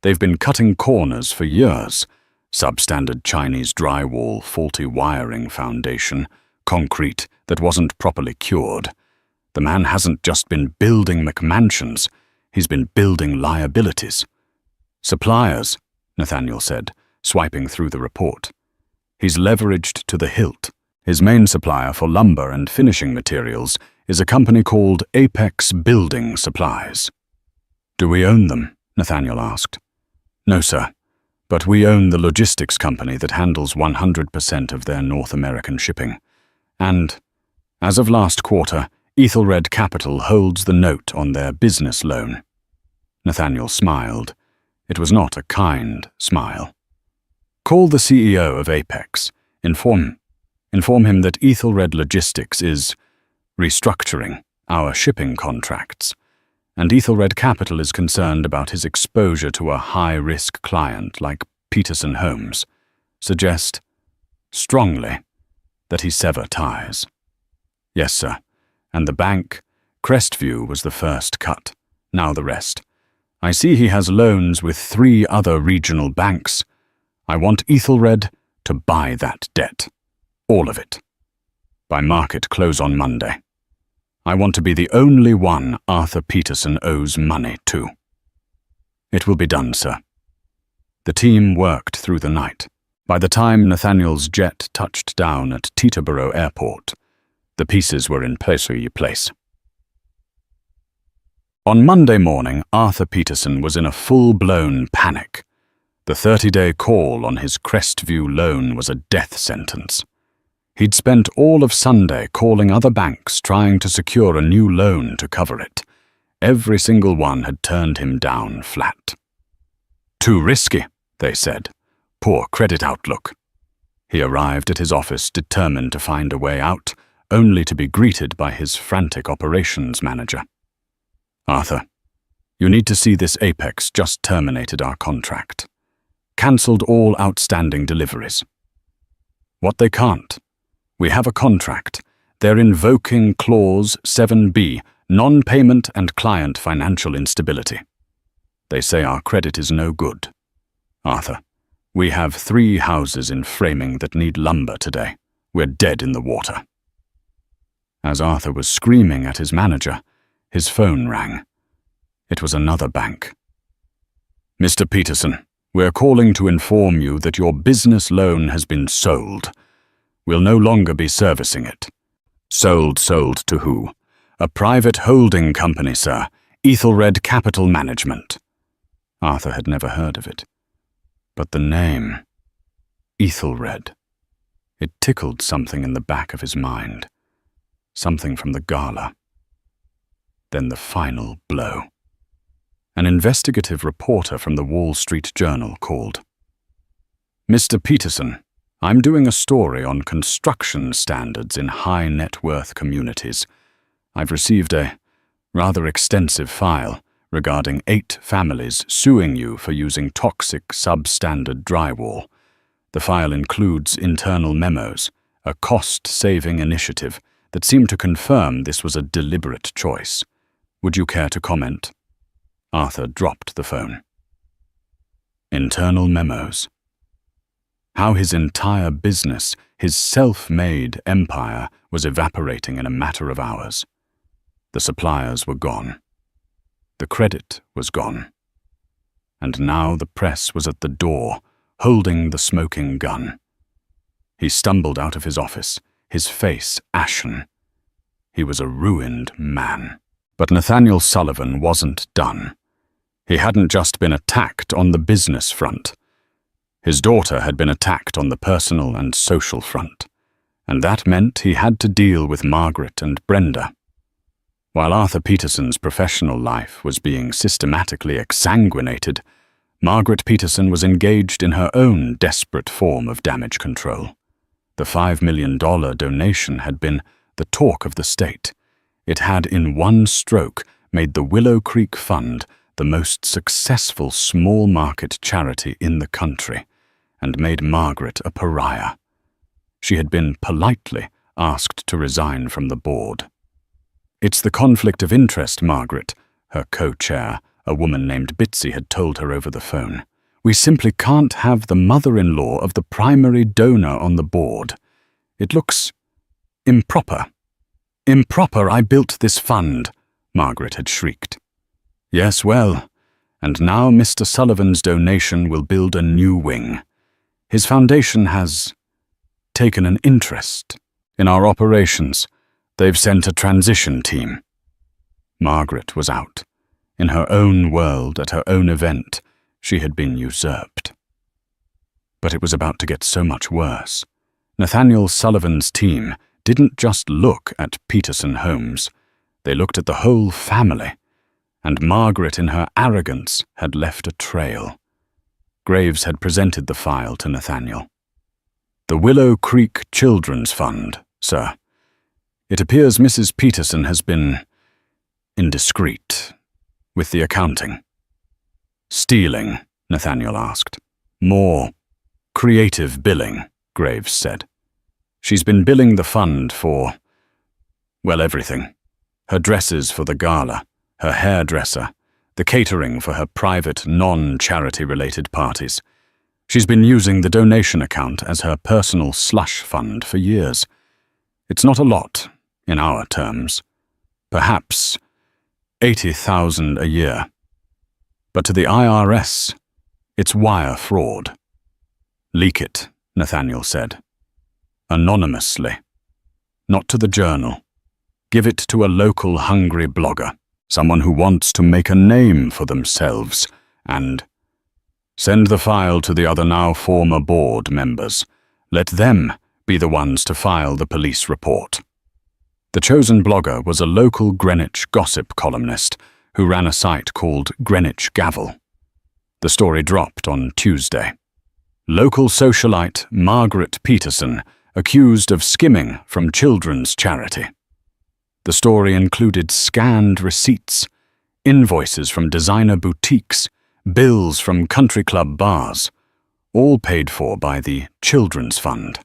They've been cutting corners for years. Substandard Chinese drywall, faulty wiring foundation, concrete that wasn't properly cured. The man hasn't just been building McMansions, he's been building liabilities. Suppliers," Nathaniel said, swiping through the report. "He's leveraged to the hilt. His main supplier for lumber and finishing materials is a company called Apex Building Supplies." "Do we own them?" Nathaniel asked. "No, sir, but we own the logistics company that handles 100% of their North American shipping. And, as of last quarter, Ethelred Capital holds the note on their business loan." Nathaniel smiled. It was not a kind smile. "Call the CEO of Apex. Inform him that Ethelred Logistics is restructuring our shipping contracts, and Ethelred Capital is concerned about his exposure to a high-risk client like Peterson Homes. Suggest, strongly, that he sever ties." "Yes, sir. And the bank, Crestview, was the first cut. Now the rest. I see he has loans with 3 other regional banks. I want Ethelred to buy that debt. All of it. By market close on Monday. I want to be the only one Arthur Peterson owes money to." "It will be done, sir." The team worked through the night. By the time Nathaniel's jet touched down at Teterboro Airport, the pieces were in place. On Monday morning, Arthur Peterson was in a full-blown panic. The 30-day call on his Crestview loan was a death sentence. He'd spent all of Sunday calling other banks trying to secure a new loan to cover it. Every single one had turned him down flat. "Too risky," they said. "Poor credit outlook." He arrived at his office determined to find a way out, only to be greeted by his frantic operations manager. Arthur, you need to see this Apex just terminated our contract. Cancelled all outstanding deliveries. What they can't. We have a contract. They're invoking Clause 7B, non-payment and client financial instability. They say our credit is no good. Arthur, we have 3 houses in framing that need lumber today. We're dead in the water. As Arthur was screaming at his manager, his phone rang. It was another bank. Mr. Peterson, we're calling to inform you that your business loan has been sold. We'll no longer be servicing it. Sold to who? A private holding company, sir. Ethelred Capital Management. Arthur had never heard of it. But the name, Ethelred, it tickled something in the back of his mind. Something from the gala. Then the final blow. An investigative reporter from the Wall Street Journal called. Mr. Peterson, I'm doing a story on construction standards in high-net-worth communities. I've received a rather extensive file regarding 8 families suing you for using toxic substandard drywall. The file includes internal memos, a cost-saving initiative that seemed to confirm this was a deliberate choice. Would you care to comment? Arthur dropped the phone. Internal memos. How his entire business, his self-made empire, was evaporating in a matter of hours. The suppliers were gone. The credit was gone. And now the press was at the door, holding the smoking gun. He stumbled out of his office, his face ashen. He was a ruined man. But Nathaniel Sullivan wasn't done. He hadn't just been attacked on the business front. His daughter had been attacked on the personal and social front, and that meant he had to deal with Margaret and Brenda. While Arthur Peterson's professional life was being systematically exsanguinated, Margaret Peterson was engaged in her own desperate form of damage control. The $5 million donation had been the talk of the state. It had, in one stroke, made the Willow Creek Fund the most successful small market charity in the country, and made Margaret a pariah. She had been politely asked to resign from the board. It's the conflict of interest, Margaret, her co-chair, a woman named Bitsy, had told her over the phone. We simply can't have the mother-in-law of the primary donor on the board. It looks improper. Improper, I built this fund, Margaret had shrieked. Yes, well, and now Mr. Sullivan's donation will build a new wing. His foundation has taken an interest in our operations. They've sent a transition team. Margaret was out. In her own world, at her own event, she had been usurped. But it was about to get so much worse. Nathaniel Sullivan's team didn't just look at Peterson Homes. They looked at the whole family. And Margaret, in her arrogance, had left a trail. Graves had presented the file to Nathaniel. The Willow Creek Children's Fund, sir. It appears Mrs. Peterson has been indiscreet with the accounting. Stealing, Nathaniel asked. More creative billing, Graves said. She's been billing the fund for, well, everything. Her dresses for the gala, her hairdresser, the catering for her private, non-charity-related parties. She's been using the donation account as her personal slush fund for years. It's not a lot, in our terms. Perhaps $80,000 a year. But to the IRS, it's wire fraud. Leak it, Nathaniel said. Anonymously. Not to the Journal. Give it to a local hungry blogger. Someone who wants to make a name for themselves, and send the file to the other now former board members. Let them be the ones to file the police report. The chosen blogger was a local Greenwich gossip columnist who ran a site called Greenwich Gavel. The story dropped on Tuesday. Local socialite Margaret Peterson accused of skimming from children's charity. The story included scanned receipts, invoices from designer boutiques, bills from country club bars, all paid for by the Children's Fund.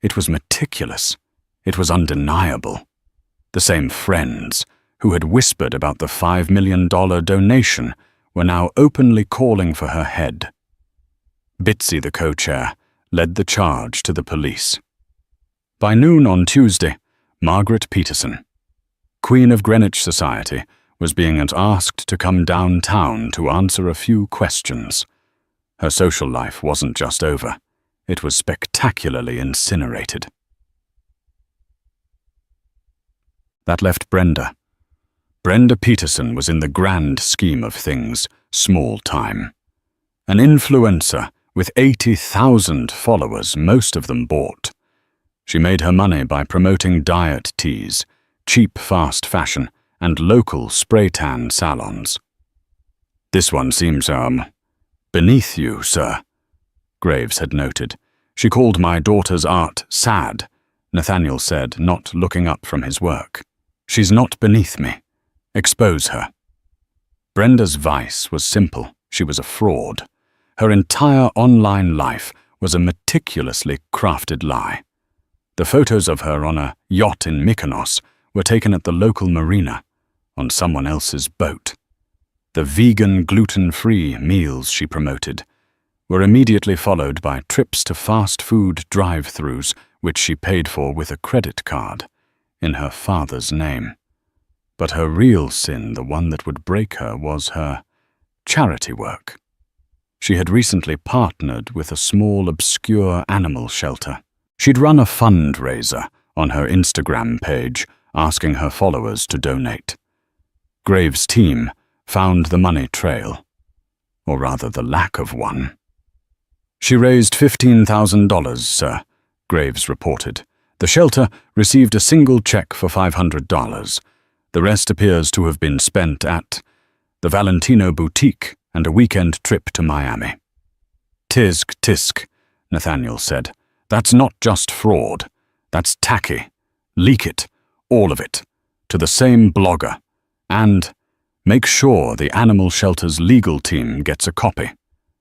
It was meticulous. It was undeniable. The same friends who had whispered about the $5 million donation were now openly calling for her head. Bitsy, the co-chair, led the charge to the police. By noon on Tuesday, Margaret Peterson, Queen of Greenwich Society, was being asked to come downtown to answer a few questions. Her social life wasn't just over. It was spectacularly incinerated. That left Brenda. Brenda Peterson was in the grand scheme of things small time. An influencer with 80,000 followers, most of them bought. She made her money by promoting diet teas, cheap fast fashion, and local spray tan salons. "This one seems, beneath you, sir," Graves had noted. "She called my daughter's art sad," Nathaniel said, not looking up from his work. "She's not beneath me. Expose her." Brenda's vice was simple. She was a fraud. Her entire online life was a meticulously crafted lie. The photos of her on a yacht in Mykonos were taken at the local marina, on someone else's boat. The vegan, gluten-free meals she promoted were immediately followed by trips to fast food drive-thrus, which she paid for with a credit card, in her father's name. But her real sin, the one that would break her, was her charity work. She had recently partnered with a small, obscure animal shelter. She'd run a fundraiser on her Instagram page, asking her followers to donate. Graves' team found the money trail, or rather the lack of one. "She raised $15,000, sir," Graves reported. "The shelter received a single check for $500. The rest appears to have been spent at the Valentino boutique and a weekend trip to Miami." "Tisk, tisk," Nathaniel said. "That's not just fraud. That's tacky. Leak it, all of it, to the same blogger. And make sure the animal shelter's legal team gets a copy.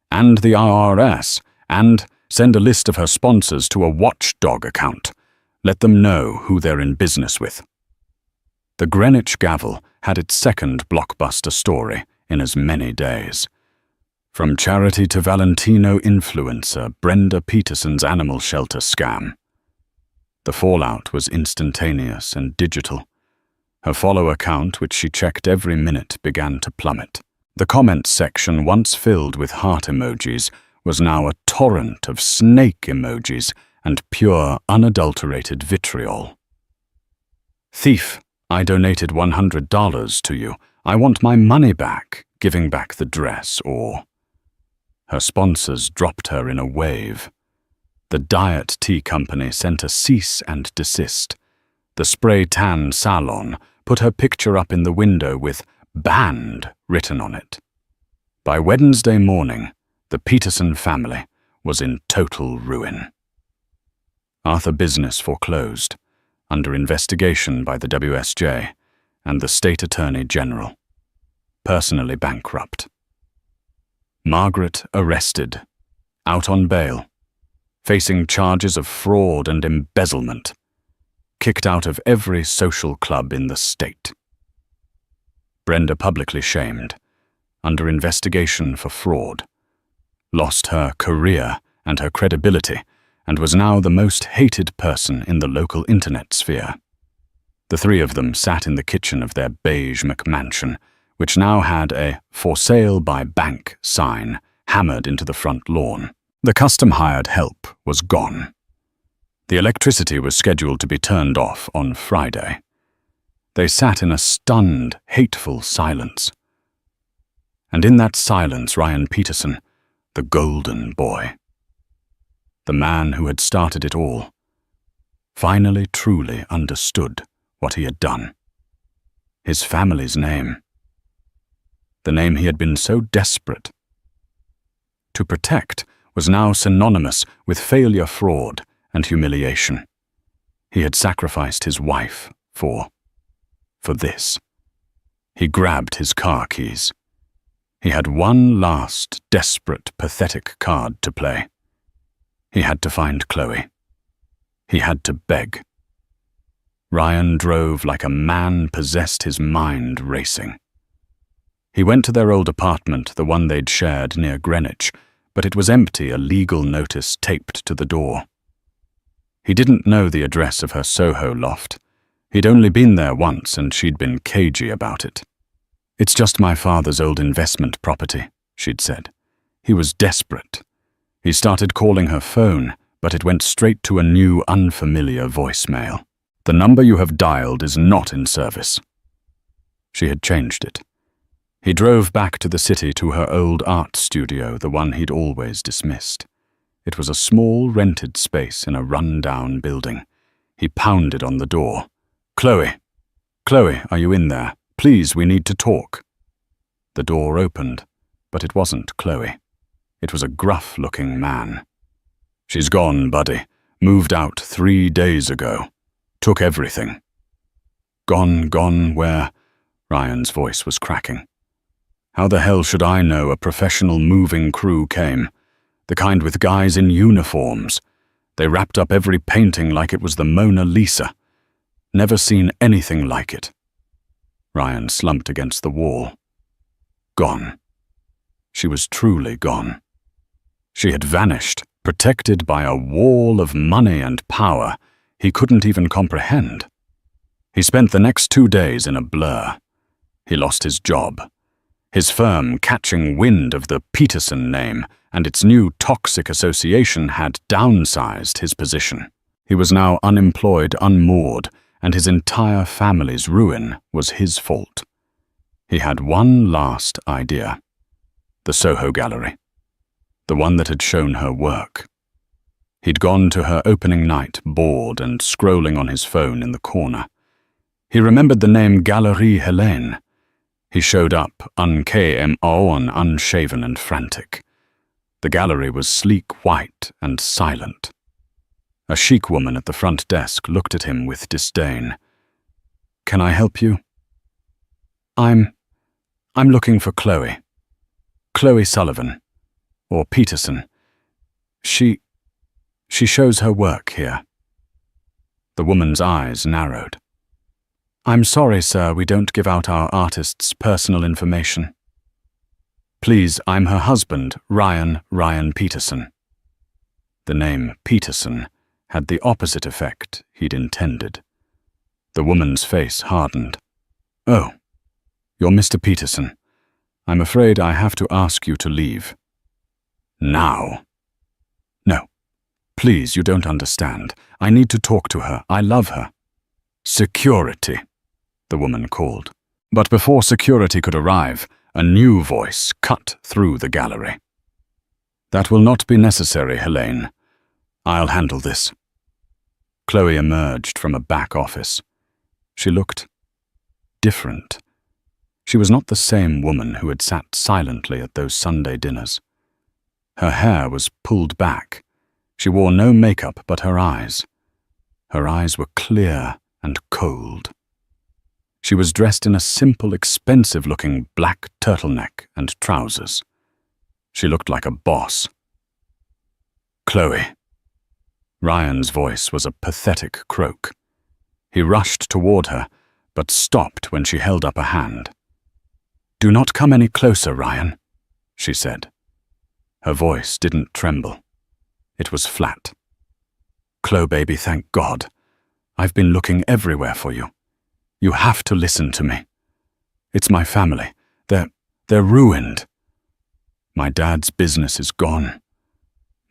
And the IRS. And send a list of her sponsors to a watchdog account. Let them know who they're in business with." The Greenwich Gavel had its second blockbuster story in as many days. From charity to Valentino influencer, Brenda Peterson's animal shelter scam. The fallout was instantaneous and digital. Her follower count, which she checked every minute, began to plummet. The comments section, once filled with heart emojis, was now a torrent of snake emojis and pure, unadulterated vitriol. "Thief, I donated $100 to you. I want my money back, giving back the dress," or... Her sponsors dropped her in a wave. The diet tea company sent a cease and desist. The spray tan salon put her picture up in the window with "banned" written on it. By Wednesday morning, the Peterson family was in total ruin. Arthur Business foreclosed, under investigation by the WSJ and the State Attorney General. Personally bankrupt. Margaret arrested, out on bail, facing charges of fraud and embezzlement, kicked out of every social club in the state. Brenda publicly shamed, under investigation for fraud, lost her career and her credibility, and was now the most hated person in the local internet sphere. The three of them sat in the kitchen of their beige McMansion, which now had a "For Sale by Bank" sign hammered into the front lawn. The custom-hired help was gone. The electricity was scheduled to be turned off on Friday. They sat in a stunned, hateful silence. And in that silence, Ryan Peterson, the golden boy, the man who had started it all, finally truly understood what he had done. His family's name. The name he had been so desperate to protect was now synonymous with failure, fraud, and humiliation. He had sacrificed his wife for this. He grabbed his car keys. He had one last, desperate, pathetic card to play. He had to find Chloe. He had to beg. Ryan drove like a man possessed, his mind racing. He went to their old apartment, the one they'd shared near Greenwich, but it was empty, a legal notice taped to the door. He didn't know the address of her Soho loft. He'd only been there once, and she'd been cagey about it. "It's just my father's old investment property," she'd said. He was desperate. He started calling her phone, but it went straight to a new, unfamiliar voicemail. "The number you have dialed is not in service." She had changed it. He drove back to the city to her old art studio, the one he'd always dismissed. It was a small, rented space in a run-down building. He pounded on the door. "Chloe! Chloe, are you in there? Please, we need to talk." The door opened, but it wasn't Chloe. It was a gruff-looking man. "She's gone, buddy. Moved out 3 days ago. Took everything." Gone where?" Ryan's voice was cracking. "How the hell should I know? A professional moving crew came. The kind with guys in uniforms. They wrapped up every painting like it was the Mona Lisa. Never seen anything like it." Ryan slumped against the wall. Gone. She was truly gone. She had vanished, protected by a wall of money and power he couldn't even comprehend. He spent the next 2 days in a blur. He lost his job. His firm, catching wind of the Peterson name and its new toxic association, had downsized his position. He was now unemployed, unmoored, and his entire family's ruin was his fault. He had one last idea. The Soho Gallery. The one that had shown her work. He'd gone to her opening night, bored and scrolling on his phone in the corner. He remembered the name Galerie Helene. He showed up, unkmo, unshaven and frantic. The gallery was sleek white and silent. A chic woman at the front desk looked at him with disdain. "Can I help you?" I'm looking for Chloe. Chloe Sullivan. Or Peterson. She shows her work here." The woman's eyes narrowed. "I'm sorry, sir, we don't give out our artists' personal information." "Please, I'm her husband, Ryan Peterson." The name Peterson had the opposite effect he'd intended. The woman's face hardened. "Oh, you're Mr. Peterson. I'm afraid I have to ask you to leave." "Now?" "No. Please, you don't understand. I need to talk to her. I love her." "Security," the woman called. But before security could arrive, a new voice cut through the gallery. "That will not be necessary, Helene. I'll handle this." Chloe emerged from a back office. She looked different. She was not the same woman who had sat silently at those Sunday dinners. Her hair was pulled back. She wore no makeup but her eyes. Her eyes were clear and cold. She was dressed in a simple, expensive-looking black turtleneck and trousers. She looked like a boss. "Chloe." Ryan's voice was a pathetic croak. He rushed toward her, but stopped when she held up a hand. "Do not come any closer, Ryan," she said. Her voice didn't tremble. It was flat. "Chloe, baby, thank God. I've been looking everywhere for you. You have to listen to me. It's my family. They're ruined. My dad's business is gone.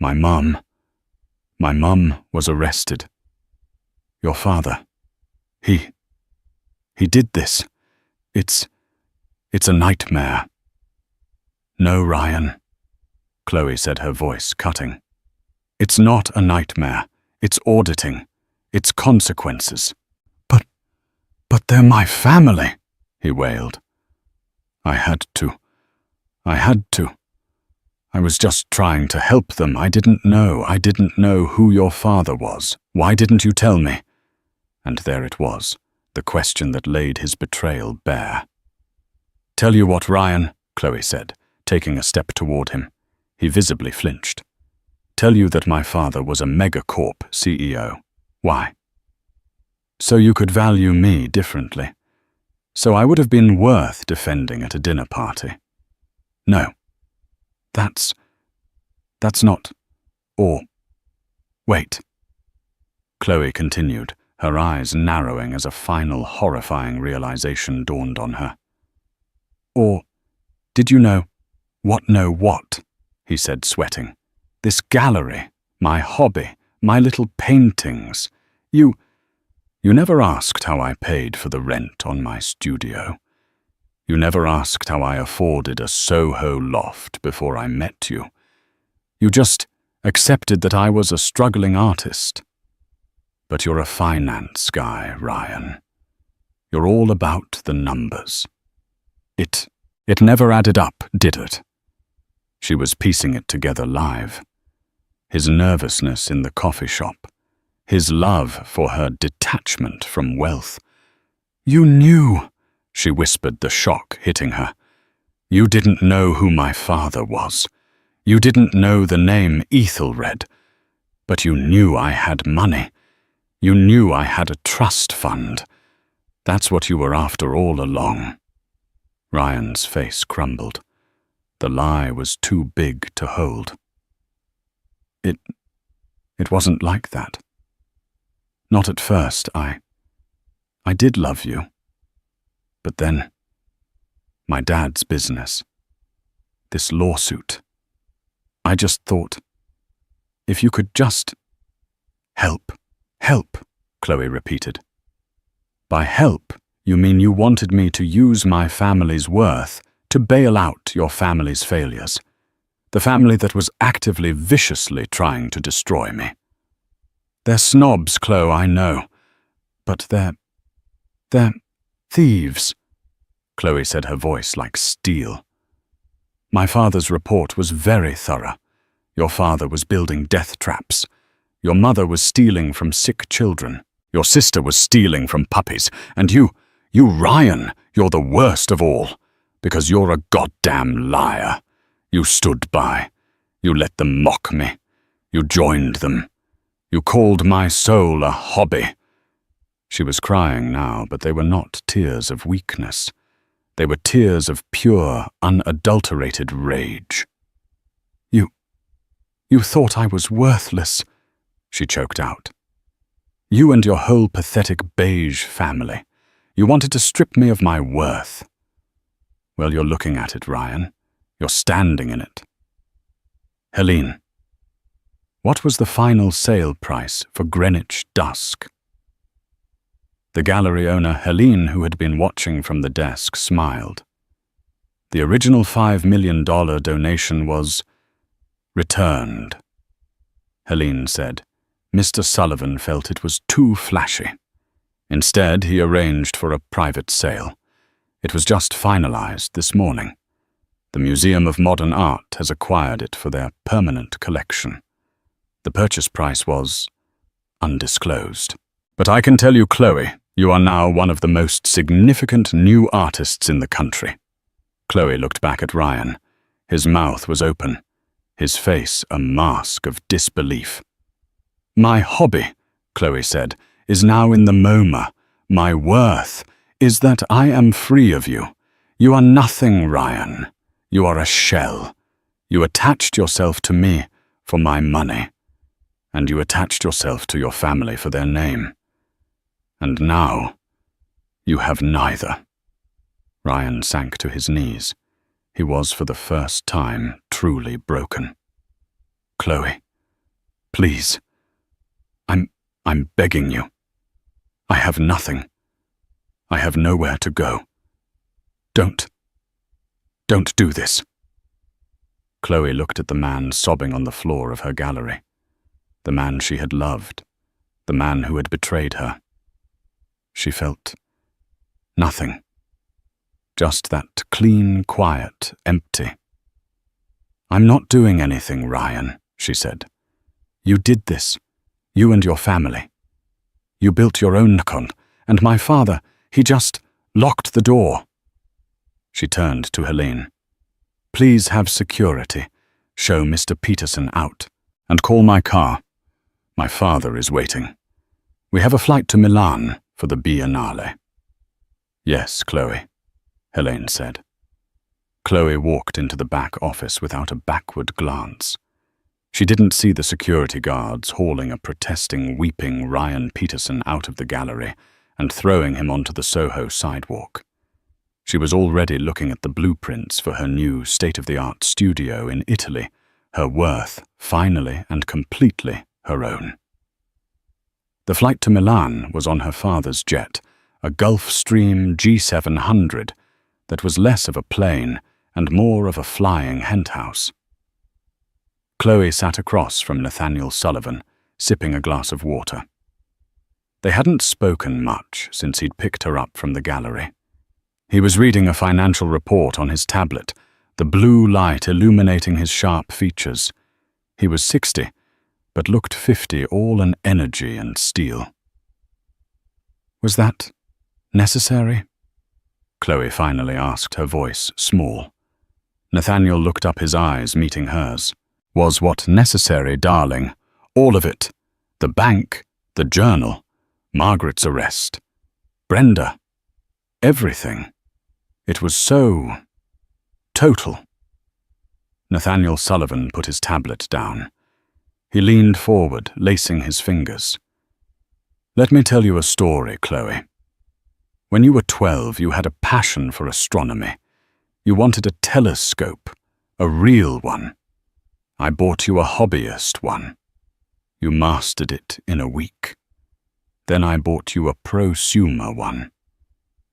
My mum was arrested. Your father, he did this. It's a nightmare." "No, Ryan," Chloe said, her voice cutting. "It's not a nightmare. It's auditing. It's consequences." But they're my family," he wailed. I had to. I was just trying to help them. I didn't know who your father was. Why didn't you tell me?" And there it was, the question that laid his betrayal bare. Tell you what, Ryan, Chloe said, taking a step toward him. He visibly flinched. Tell you that my father was a megacorp CEO. Why? So you could value me differently. So I would have been worth defending at a dinner party. No. That's not. Or. Wait. Chloe continued, her eyes narrowing as a final horrifying realization dawned on her. Or, did you know what? He said, sweating. This gallery, my hobby, my little paintings. You never asked how I paid for the rent on my studio. You never asked how I afforded a Soho loft before I met you. You just accepted that I was a struggling artist. But you're a finance guy, Ryan. You're all about the numbers. It never added up, did it? She was piecing it together live. His nervousness in the coffee shop. His love for her detachment from wealth. You knew, she whispered, the shock hitting her. You didn't know who my father was. You didn't know the name Ethelred. But you knew I had money. You knew I had a trust fund. That's what you were after all along. Ryan's face crumbled. The lie was too big to hold. It wasn't like that. Not at first. I did love you. But then, my dad's business. This lawsuit. I just thought, if you could just help, Chloe repeated. By help, you mean you wanted me to use my family's worth to bail out your family's failures. The family that was actively, viciously trying to destroy me. They're snobs, Chloe, I know. But they're thieves, Chloe said, her voice like steel. My father's report was very thorough. Your father was building death traps. Your mother was stealing from sick children. Your sister was stealing from puppies. And you, Ryan, you're the worst of all. Because you're a goddamn liar. You stood by. You let them mock me. You joined them. You called my soul a hobby. She was crying now, but they were not tears of weakness. They were tears of pure, unadulterated rage. You thought I was worthless, she choked out. You and your whole pathetic beige family. You wanted to strip me of my worth. Well, you're looking at it, Ryan. You're standing in it. Helene, what was the final sale price for Greenwich Dusk? The gallery owner, Helene, who had been watching from the desk, smiled. The original $5 million donation was returned. Helene said. Mr. Sullivan felt it was too flashy. Instead, he arranged for a private sale. It was just finalized this morning. The Museum of Modern Art has acquired it for their permanent collection. The purchase price was undisclosed. But I can tell you, Chloe, you are now one of the most significant new artists in the country. Chloe looked back at Ryan. His mouth was open, his face a mask of disbelief. My hobby, Chloe said, is now in the MoMA. My worth is that I am free of you. You are nothing, Ryan. You are a shell. You attached yourself to me for my money. And you attached yourself to your family for their name. And now, you have neither. Ryan sank to his knees. He was for the first time truly broken. Chloe, please. I'm begging you. I have nothing. I have nowhere to go. Don't do this. Chloe looked at the man sobbing on the floor of her gallery. The man she had loved. The man who had betrayed her. She felt nothing. Just that clean, quiet, empty. I'm not doing anything, Ryan, she said. You did this. You and your family. You built your own con, and my father, he just locked the door. She turned to Helene. "Please have security. Show Mr. Peterson out. And call my car. My father is waiting. We have a flight to Milan for the Biennale." "Yes, Chloe," Helene said. Chloe walked into the back office without a backward glance. She didn't see the security guards hauling a protesting, weeping Ryan Peterson out of the gallery and throwing him onto the Soho sidewalk. She was already looking at the blueprints for her new state-of-the-art studio in Italy, her worth finally and completely her own. The flight to Milan was on her father's jet, a Gulfstream G700 that was less of a plane and more of a flying penthouse. Chloe sat across from Nathaniel Sullivan, sipping a glass of water. They hadn't spoken much since he'd picked her up from the gallery. He was reading a financial report on his tablet, the blue light illuminating his sharp features. He was 60, but looked 50, all an energy and steel. "Was that necessary?" Chloe finally asked, her voice small. Nathaniel looked up, his eyes meeting hers. "Was what necessary, darling? All of it. The bank, the journal, Margaret's arrest, Brenda. Everything. It was so total." Nathaniel Sullivan put his tablet down. He leaned forward, lacing his fingers. "Let me tell you a story, Chloe. When you were 12, you had a passion for astronomy. You wanted a telescope, a real one. I bought you a hobbyist one. You mastered it in a week. Then I bought you a prosumer one.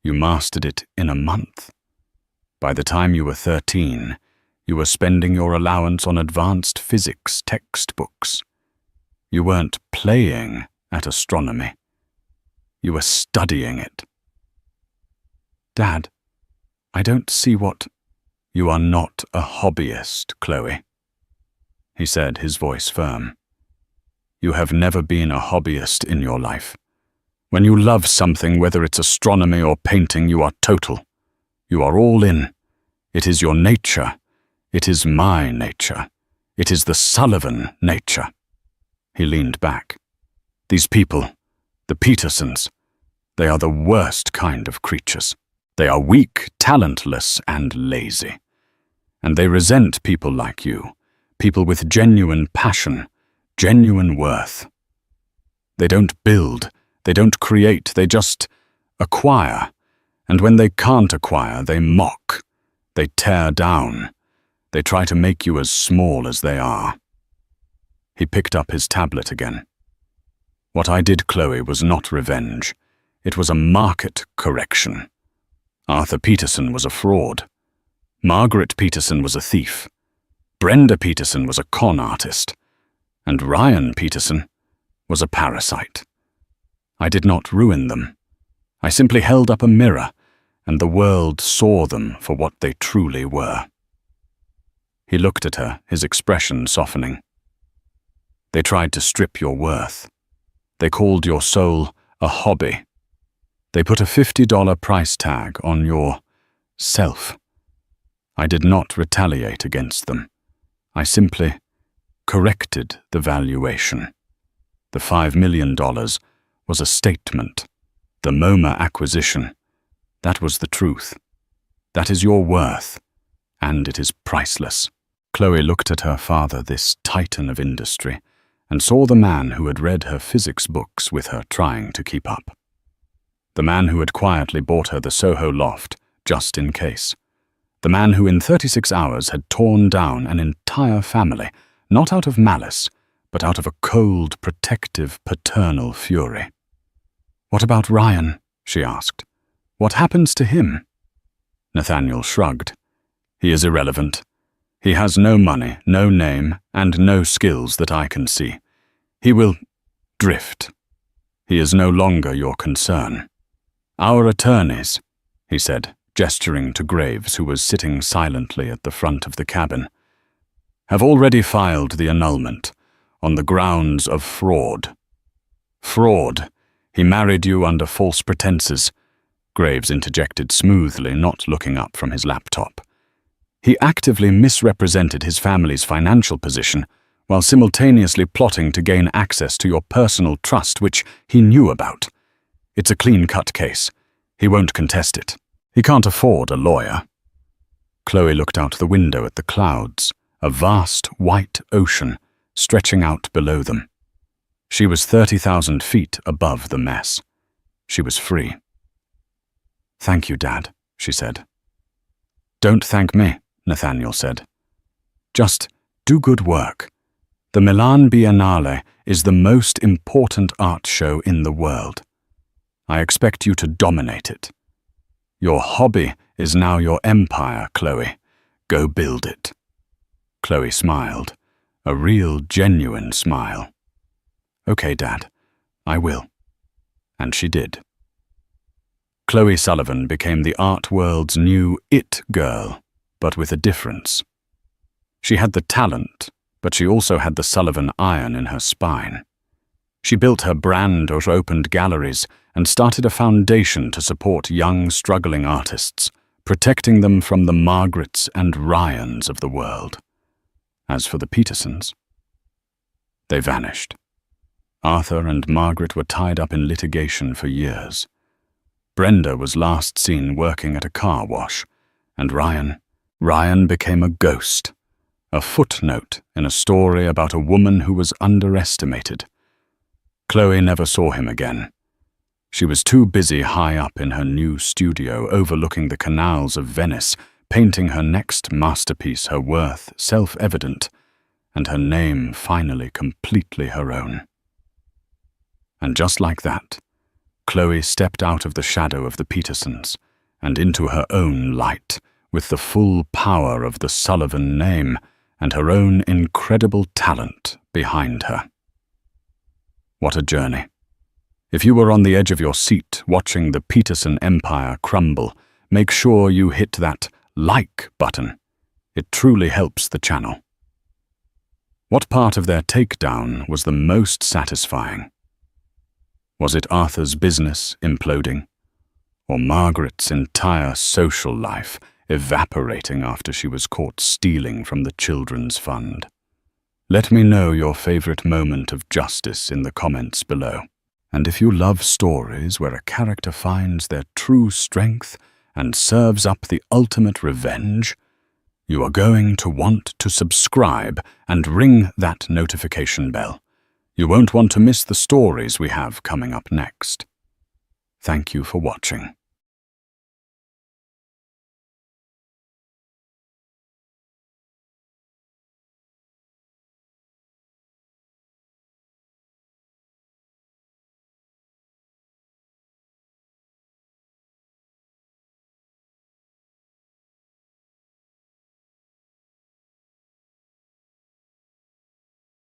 You mastered it in a month. By the time you were 13, you were spending your allowance on advanced physics textbooks. You weren't playing at astronomy. You were studying it." "Dad, I don't see what—" "You are not a hobbyist, Chloe," he said, his voice firm. "You have never been a hobbyist in your life. When you love something, whether it's astronomy or painting, you are total. You are all in. It is your nature. It is my nature. It is the Sullivan nature." He leaned back. "These people, the Petersons, they are the worst kind of creatures. They are weak, talentless, and lazy. And they resent people like you, people with genuine passion, genuine worth. They don't build, they don't create, they just acquire. And when they can't acquire, they mock, they tear down. They try to make you as small as they are." He picked up his tablet again. "What I did, Chloe, was not revenge. It was a market correction. Arthur Peterson was a fraud. Margaret Peterson was a thief. Brenda Peterson was a con artist. And Ryan Peterson was a parasite. I did not ruin them. I simply held up a mirror, and the world saw them for what they truly were." He looked at her, his expression softening. "They tried to strip your worth. They called your soul a hobby. They put a $50 price tag on your self. I did not retaliate against them. I simply corrected the valuation. The $5 million was a statement. The MoMA acquisition, that was the truth. That is your worth, and it is priceless." Chloe looked at her father, this titan of industry, and saw the man who had read her physics books with her trying to keep up. The man who had quietly bought her the Soho loft, just in case. The man who in 36 hours had torn down an entire family, not out of malice, but out of a cold, protective, paternal fury. "What about Ryan?" she asked. "What happens to him?" Nathaniel shrugged. "He is irrelevant. He has no money, no name, and no skills that I can see. He will drift. He is no longer your concern. Our attorneys," he said, gesturing to Graves, who was sitting silently at the front of the cabin, "have already filed the annulment on the grounds of fraud. Fraud. He married you under false pretenses. Graves interjected smoothly, not looking up from his laptop. He actively misrepresented his family's financial position while simultaneously plotting to gain access to your personal trust, which he knew about. It's a clean-cut case. He won't contest it. He can't afford a lawyer. Chloe looked out the window at the clouds, a vast white ocean stretching out below them. She was 30,000 feet above the mess. She was free. "Thank you, Dad," she said. "Don't thank me," Nathaniel said. "Just do good work. The Milan Biennale is the most important art show in the world. I expect you to dominate it. Your hobby is now your empire, Chloe. Go build it." Chloe smiled, a real, genuine smile. "Okay, Dad, I will." And she did. Chloe Sullivan became the art world's new it girl, but with a difference. She had the talent, but she also had the Sullivan iron in her spine. She built her brand or opened galleries and started a foundation to support young, struggling artists, protecting them from the Margarets and Ryans of the world. As for the Petersons, they vanished. Arthur and Margaret were tied up in litigation for years. Brenda was last seen working at a car wash, and Ryan became a ghost, a footnote in a story about a woman who was underestimated. Chloe never saw him again. She was too busy high up in her new studio overlooking the canals of Venice, painting her next masterpiece, her worth self-evident, and her name finally completely her own. And just like that, Chloe stepped out of the shadow of the Petersons and into her own light, with the full power of the Sullivan name and her own incredible talent behind her. What a journey. If you were on the edge of your seat watching the Peterson empire crumble, make sure you hit that like button. It truly helps the channel. What part of their takedown was the most satisfying? Was it Arthur's business imploding? Or Margaret's entire social life evaporating after she was caught stealing from the children's fund? Let me know your favorite moment of justice in the comments below. And if you love stories where a character finds their true strength and serves up the ultimate revenge, you are going to want to subscribe and ring that notification bell. You won't want to miss the stories we have coming up next. Thank you for watching.